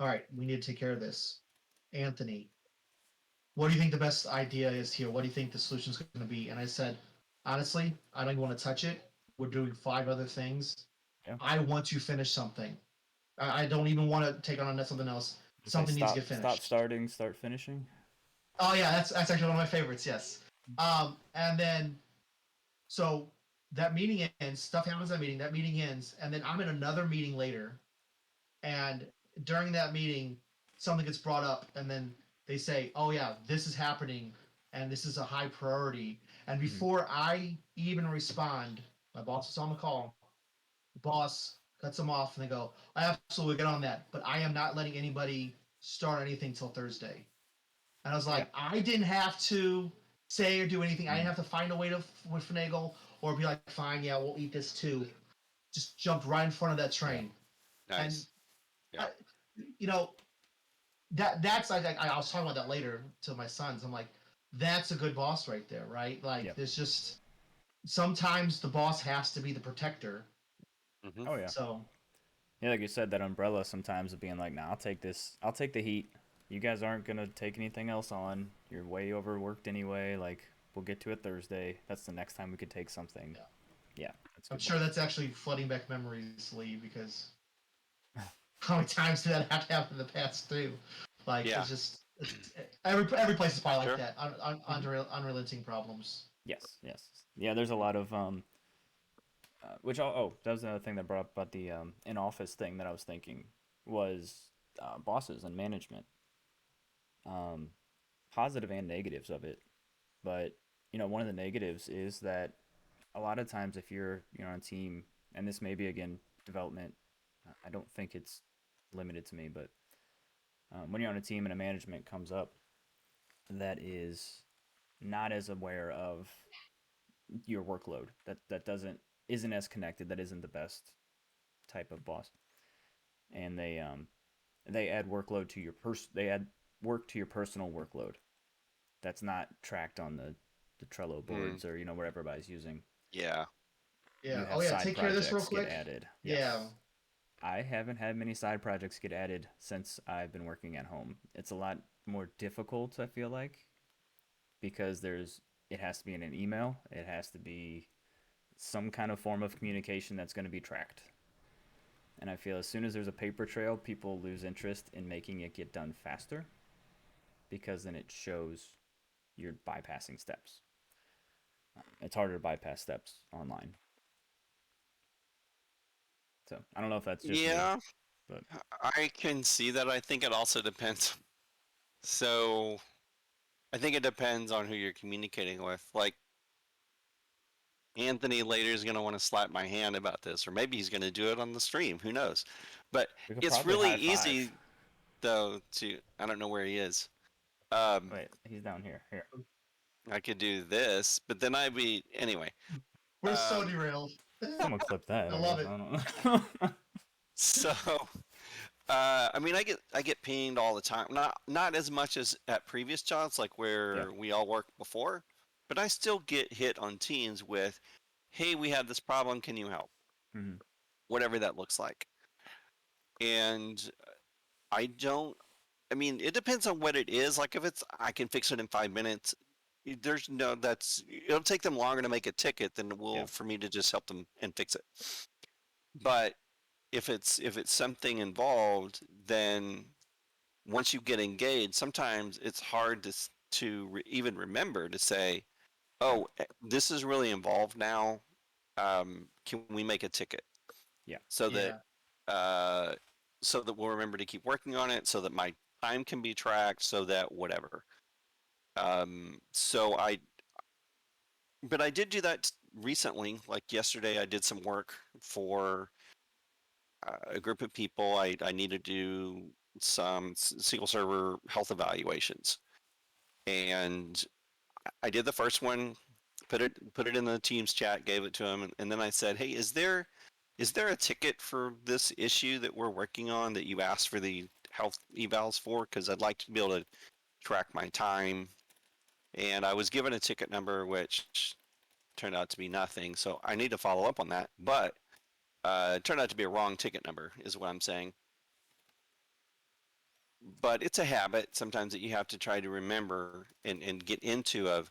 all right, we need to take care of this. Anthony, what do you think the best idea is here? What do you think the solution is going to be? And I said, honestly, I don't even want to touch it. We're doing 5 other things. Yeah. I want to finish something. I don't even want to take on something else. You say Something needs to stop, get stop finished. starting, start finishing. Oh yeah, that's actually one of my favorites. Yes. And then so that meeting ends. Stuff happens at that meeting. That meeting ends, and then I'm in another meeting later. And during that meeting, something gets brought up, and then they say, "Oh yeah, this is happening, and this is a high priority." And Mm-hmm. before I even respond, my boss is on the call. The boss cuts them off, and they go, "I absolutely get on that, but I am not letting anybody start anything till Thursday." And I was Yeah. like, I didn't have to say or do anything. I didn't have to find a way to finagle or be like, fine, yeah, we'll eat this too. Just jumped right in front of that Yeah. train. And Nice. Yeah. I, you know, that's like I was talking about that later to my sons. I'm like, that's a good boss right there, right? Like, Yeah. there's just sometimes the boss has to be the protector. Mm-hmm. Oh yeah. So Yeah, like you said, that umbrella sometimes of being like, nah, I'll take this. I'll take the heat. You guys aren't gonna take anything else on. You're way overworked anyway. Like, we'll get to it Thursday. That's the next time we could take something. yeah. Yeah, that's I'm good sure boss. that's actually flooding back memories, Lee, because how many times did that have to happen in the past too? Like Yeah. every place is probably like Sure. that. Hmm. Unrelenting problems. Yes, yes. Yeah, there's a lot of that was another thing that brought up about the in office thing that I was thinking was bosses and management, um, positive and negatives of it. But one of the negatives is that a lot of times if you're on a team, and this may be again development, I don't think it's limited to me, but when you're on a team and a management comes up that is not as aware of your workload, that doesn't isn't as connected, that isn't the best type of boss, and they add workload to they add work to your personal workload that's not tracked on the Trello Mm. boards or where everybody's using. Yeah. You Yeah. Oh have yeah. side Take care of this real projects get quick. added. Yeah. Yes. I haven't had many side projects get added since I've been working at home. It's a lot more difficult, I feel like, because it has to be in an email. It has to be some kind of form of communication that's going to be tracked. And I feel as soon as there's a paper trail, people lose interest in making it get done faster because then it shows you're bypassing steps. It's harder to bypass steps online. So I don't know if that's just me, Yeah. but I can see that. I think it also depends. So I think it depends on who you're communicating with. Like Anthony later is going to want to slap my hand about this, or maybe he's going to do it on the stream. Who knows? But we could it's probably really high five. easy though to. I don't know where he is. Um, Wait, he's down here. Here. I could do this, but then I'd be anyway. We're so Um, derailed. Someone clip that, I I love guess. it. I don't know. so I mean, I get pinged all the time. Not as much as at previous jobs, like Yeah. where we all worked before, but I still get hit on Teams with, "Hey, we have this problem. Can you help?" Hmm. Whatever that looks like. And I don't. I mean, it depends on what it is. Like if it's, I can fix it in 5 minutes. There's no. That's it'll take them longer to make a ticket than it will Yeah. for me to just help them and fix it. But if it's something involved, then once you get engaged, sometimes it's hard even remember to say, Yeah. "Oh, this is really involved now. Can we make a ticket Yeah. so that Yeah. uh, so that we'll remember to keep working on it, so that my time can be tracked, so that whatever." So but I did do that recently, like yesterday, I did some work for a group of people. I need to do some SQL Server health evaluations, and I did the first one, put it in the Teams chat, gave it to him, and then I said, "Hey, is there a ticket for this issue that we're working on that you asked for the health evals for? Because I'd like to be able to track my time." And I was given a ticket number, which turned out to be nothing. So I need to follow up on that. But it turned out to be a wrong ticket number, is what I'm saying. But it's a habit sometimes that you have to try to remember and get into of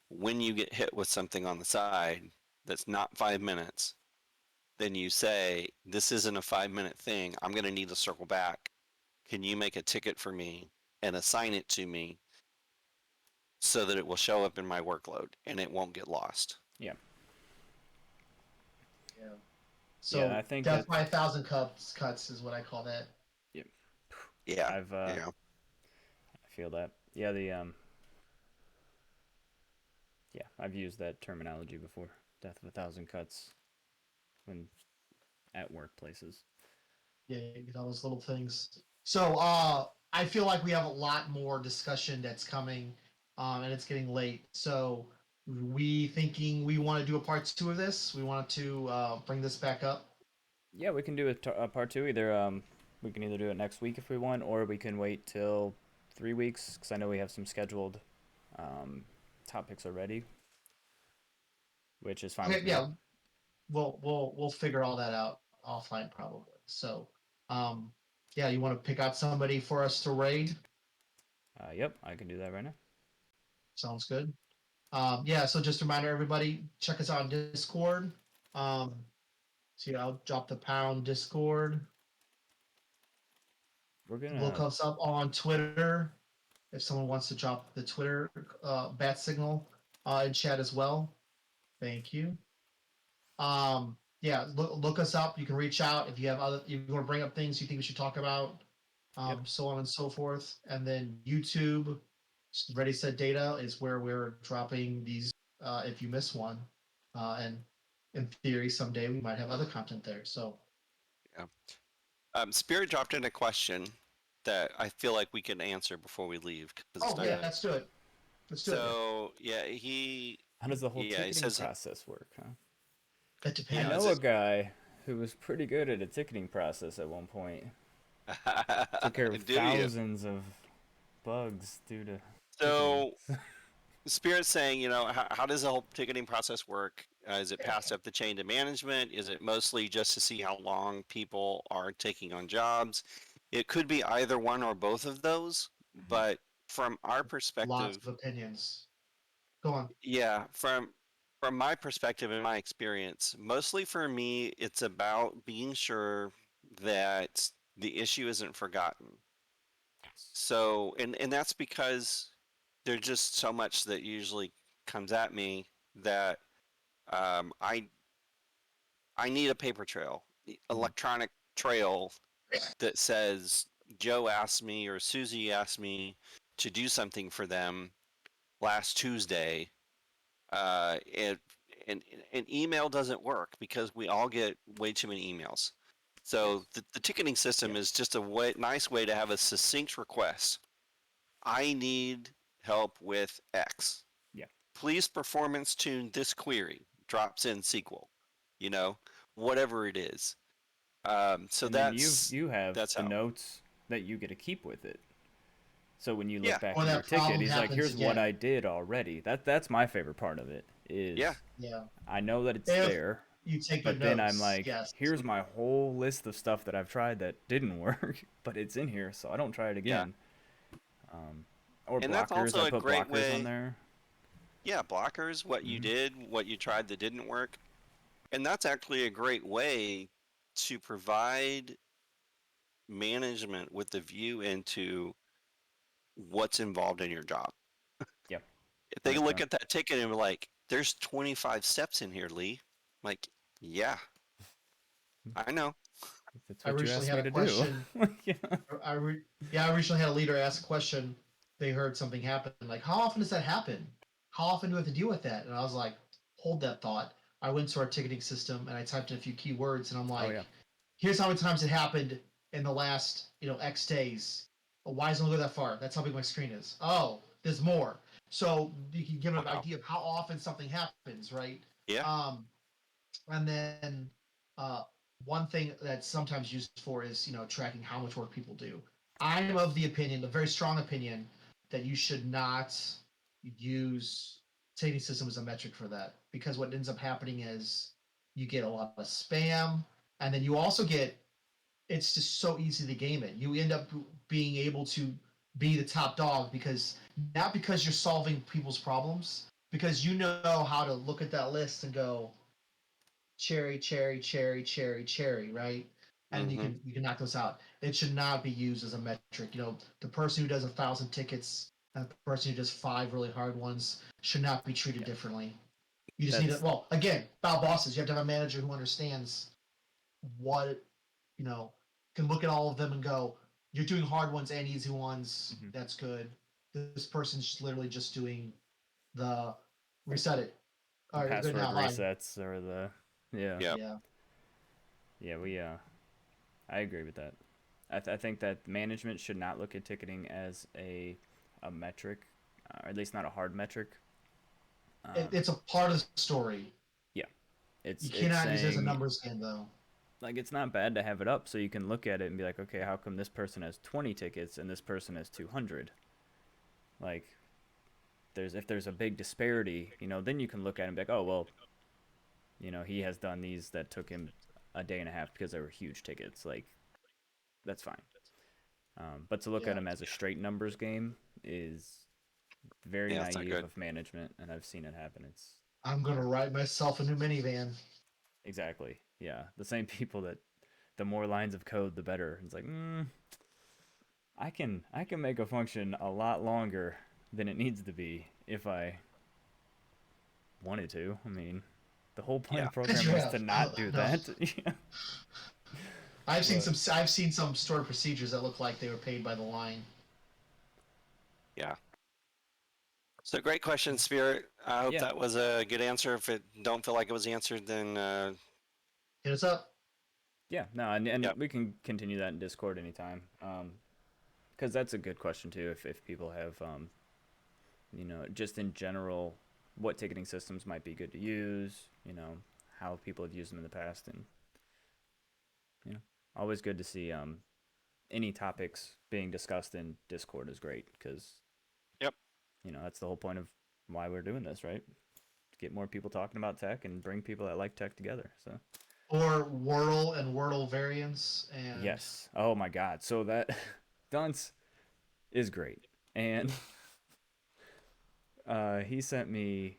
when you get hit with something on the side that's not 5 minutes, then you say, this isn't a 5 minute thing. I'm going to need to circle back. Can you make a ticket for me and assign it to me so that it will show up in my workload and it won't get lost? Yeah. Yeah. Yeah, So I think death that. by a thousand cuts is what I call that. Yeah, Yeah. I've Yeah. I feel that. Yeah, the yeah, I've used that terminology before. Death of a thousand cuts when at workplaces. Yeah, you get all those little things. So I feel like we have a lot more discussion that's coming, and it's getting late. So we thinking we want to do a part 2 of this. We want to bring this back up. Yeah, we can do a part two. Either we can either do it next week if we want, or we can wait till 3 weeks because I know we have some scheduled um, topics already, which is fine Okay, with me. yeah, we'll figure all that out offline probably. So yeah, you want to pick out somebody for us to raid? Yep, I can do that right now. Sounds good. Yeah, so just a reminder, everybody, check us out on Discord. Um, see, I'll drop the pound Discord. We're Look gonna. us up on Twitter if someone wants to drop the Twitter bat signal in chat as well. Thank you. Yeah, look us up. You can reach out if you have other. If you want to bring up things you think we should talk about, Yep. so on and so forth. And then YouTube, Ready Set Data is where we're dropping these. If you miss one, and in theory, someday we might have other content there. So Yeah. Spirit dropped in a question that I feel like we can answer before we leave because it's oh not yeah, gonna. let's do it. Let's do it. So yeah, How does the whole he ticketing says process work, huh? It I yeah. depends. know a guy who was pretty good at a ticketing process at one point. Took care of Do you? thousands of bugs due to ticketing. So Spirit's saying, how does the whole ticketing process work? Is it passed up the chain to management? Is it mostly just to see how long people are taking on jobs? It could be either one or both of those, Mhm. but from our Lots perspective, of opinions. Go on. yeah, from my perspective and my experience, mostly for me, it's about being sure that the issue isn't forgotten. So, and that's because there's just so much that usually comes at me that um, I I need a paper trail, Mhm. electronic trail that says Joe asked me or Susie asked me to do something for them last Tuesday. And and email doesn't work because we all get way too many emails. So the ticketing system Yep. is just a nice way to have a succinct request. I need help with X. Yeah. Please performance tune this query. Drops in SQL. You know, whatever it is. So And then that's you have that's the how. notes that you get to keep with it. So when you look Yeah, back Or at your that ticket, problem he's like, happens "Here's what again. I did already." That's my favorite part of it. yeah, Is Yeah. I know that it's If there, you take good but then I'm notes, like, yes. "Here's my whole list of stuff that I've tried that didn't work, but it's in here, so I don't try it yeah, again." Um, or and that's blockers. also I a put great blockers on way. there. Yeah, blockers. What you Hmm. did, what you tried that didn't work, and that's actually a great way to provide management with the view into what's involved in your job. Yep. If they look 100%. at that ticket and be like, "There's 25 steps in here, Lee," I'm like, yeah, I know. If it's I what you recently asked had me a to do. question. Yeah. Yeah, I recently had a leader ask a question. They heard something happen. Like, how often does that happen? How often do I have to deal with that? And I was like, hold that thought. I went to our ticketing system and I typed in a few keywords, and I'm Oh like, yeah. here's how many times it happened in the last, X days. Oh, why doesn't it go that far? That's how big my screen is. Oh, there's more. So you can give an Wow. idea of how often something happens, right? Yeah. Um, and then uh, one thing that's sometimes used for is tracking how much work people do. I'm of the opinion, a very strong opinion, that you should not use ticketing system as a metric for that, because what ends up happening is you get a lot of spam, and then you also get, it's just so easy to game it. You end up being able to be the top dog, because not because you're solving people's problems, because you know how to look at that list and go cherry, cherry, cherry, cherry, cherry, right? And you Mm-hmm. can knock those out. It should not be used as a metric. The person who does 1,000 tickets and the person who does 5 really hard ones should not be treated Yeah. differently. You just need to, That's well, again, about bosses, you have to have a manager who understands what, you know, can look at all of them and go, you're doing hard ones and easy ones. mhm. That's good. This person's literally just doing the reset it. The All right, you're good password now. Bye. resets or the yeah. Yep. Yeah. Yeah, I agree with that. I think that management should not look at ticketing as a metric, or at least not a hard metric. It's a part of the story. Yeah, You it's cannot use it as a saying numbers game, though. like it's not bad to have it up so you can look at it and be like, okay, how come this person has 20 tickets and this person has 200? Like, if there's a big disparity, then you can look at it and be like, oh well, he has done these that took him a day and a half because they were huge tickets. Like, that's fine. But to look at Yeah. them as a straight numbers game is very Yeah, it's not naive good. of management, and I've seen it happen. It's I'm gonna write myself a new minivan. exactly, yeah, the same people that the more lines of code, the better. It's like, I can make a function a lot longer than it needs to be if I wanted to. I mean, the whole point Yeah. of Cause you programming is to have. not do No. that. I've seen But some. I've seen some stored procedures that look like they were paid by the line. Yeah. So great question, Spirit. I hope yeah, that was a good answer. If it don't feel like it was answered, then Hit us up. yeah, no, and yeah, we can continue that in Discord anytime. Because that's a good question too. If people have just in general, what ticketing systems might be good to use. How people have used them in the past, and you know, always good to see any topics being discussed in Discord is great because yep, that's the whole point of why we're doing this, right? To get more people talking about tech and bring people that like tech together. So Or Wordle and Wordle variants and yes, oh my God, so that Dunce is great, and he sent me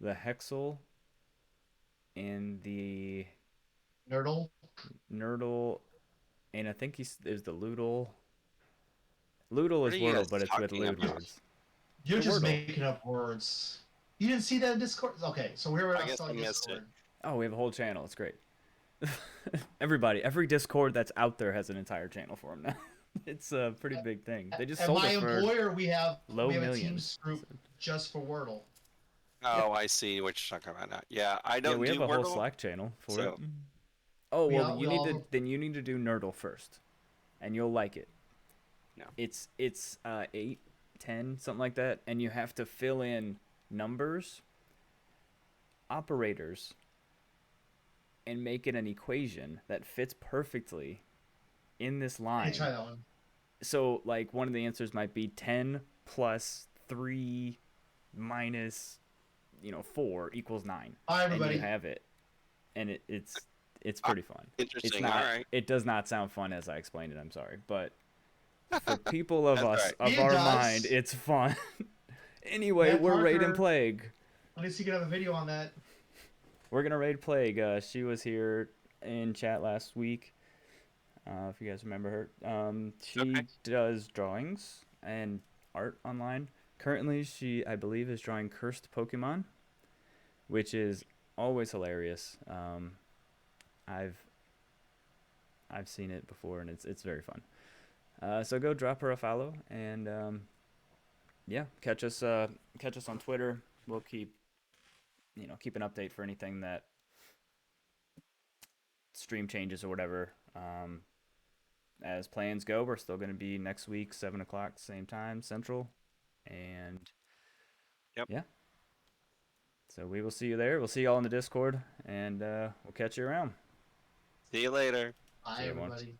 the Hexel and the Nerdle. Nerdle, and I think is the Loodle. Loodle what is are you Wordle, guys but it's with talking lewd about? words. You're The just Wordle. making up words. You didn't see that in Discord? Okay, so we're I not guess I selling missed it. Discord. Oh, we have a whole channel. It's great. Every Discord that's out there has an entire channel for them now. It's a pretty big thing. They just At sold my it for employer, we have low a millions. Teams group just for Wordle. Yeah, Oh, I see what you're talking about now. Yeah, I yeah, don't we have do a whole Wordle, Slack channel for it. so Oh We well, all we all you need to do Nerdle first, and you'll like it. no. It's 8, 10, something like that, and you have to fill in numbers, operators, and make it an equation that fits perfectly in this I try line. that one. So like one of the answers might be 10 plus 3 minus 4 equals 9, Bye, and you everybody. have it, and it's pretty fun. It's Interesting. All not right, it does not sound fun as I explained it, I'm sorry, but for people of that's all us right. of It our mind, does. it's fun. Anyway, Matt we're raiding Parker. Plague. At least you can have a video on that. We're gonna raid Plague. She was here in chat last week. If you guys remember her, Okay. she does drawings and art online. Currently, she I believe is drawing cursed Pokemon, which is always hilarious. I've I've seen it before, and it's very fun. So go drop her a follow, and yeah, catch us on Twitter. We'll keep an update for anything that stream changes or whatever. As plans go, we're still going to be next week, 7 o'clock, same time Central, and Yep. yeah. So we will see you there. We'll see you all in the Discord, and we'll catch you around. See you later. See Bye, you, everyone. everybody.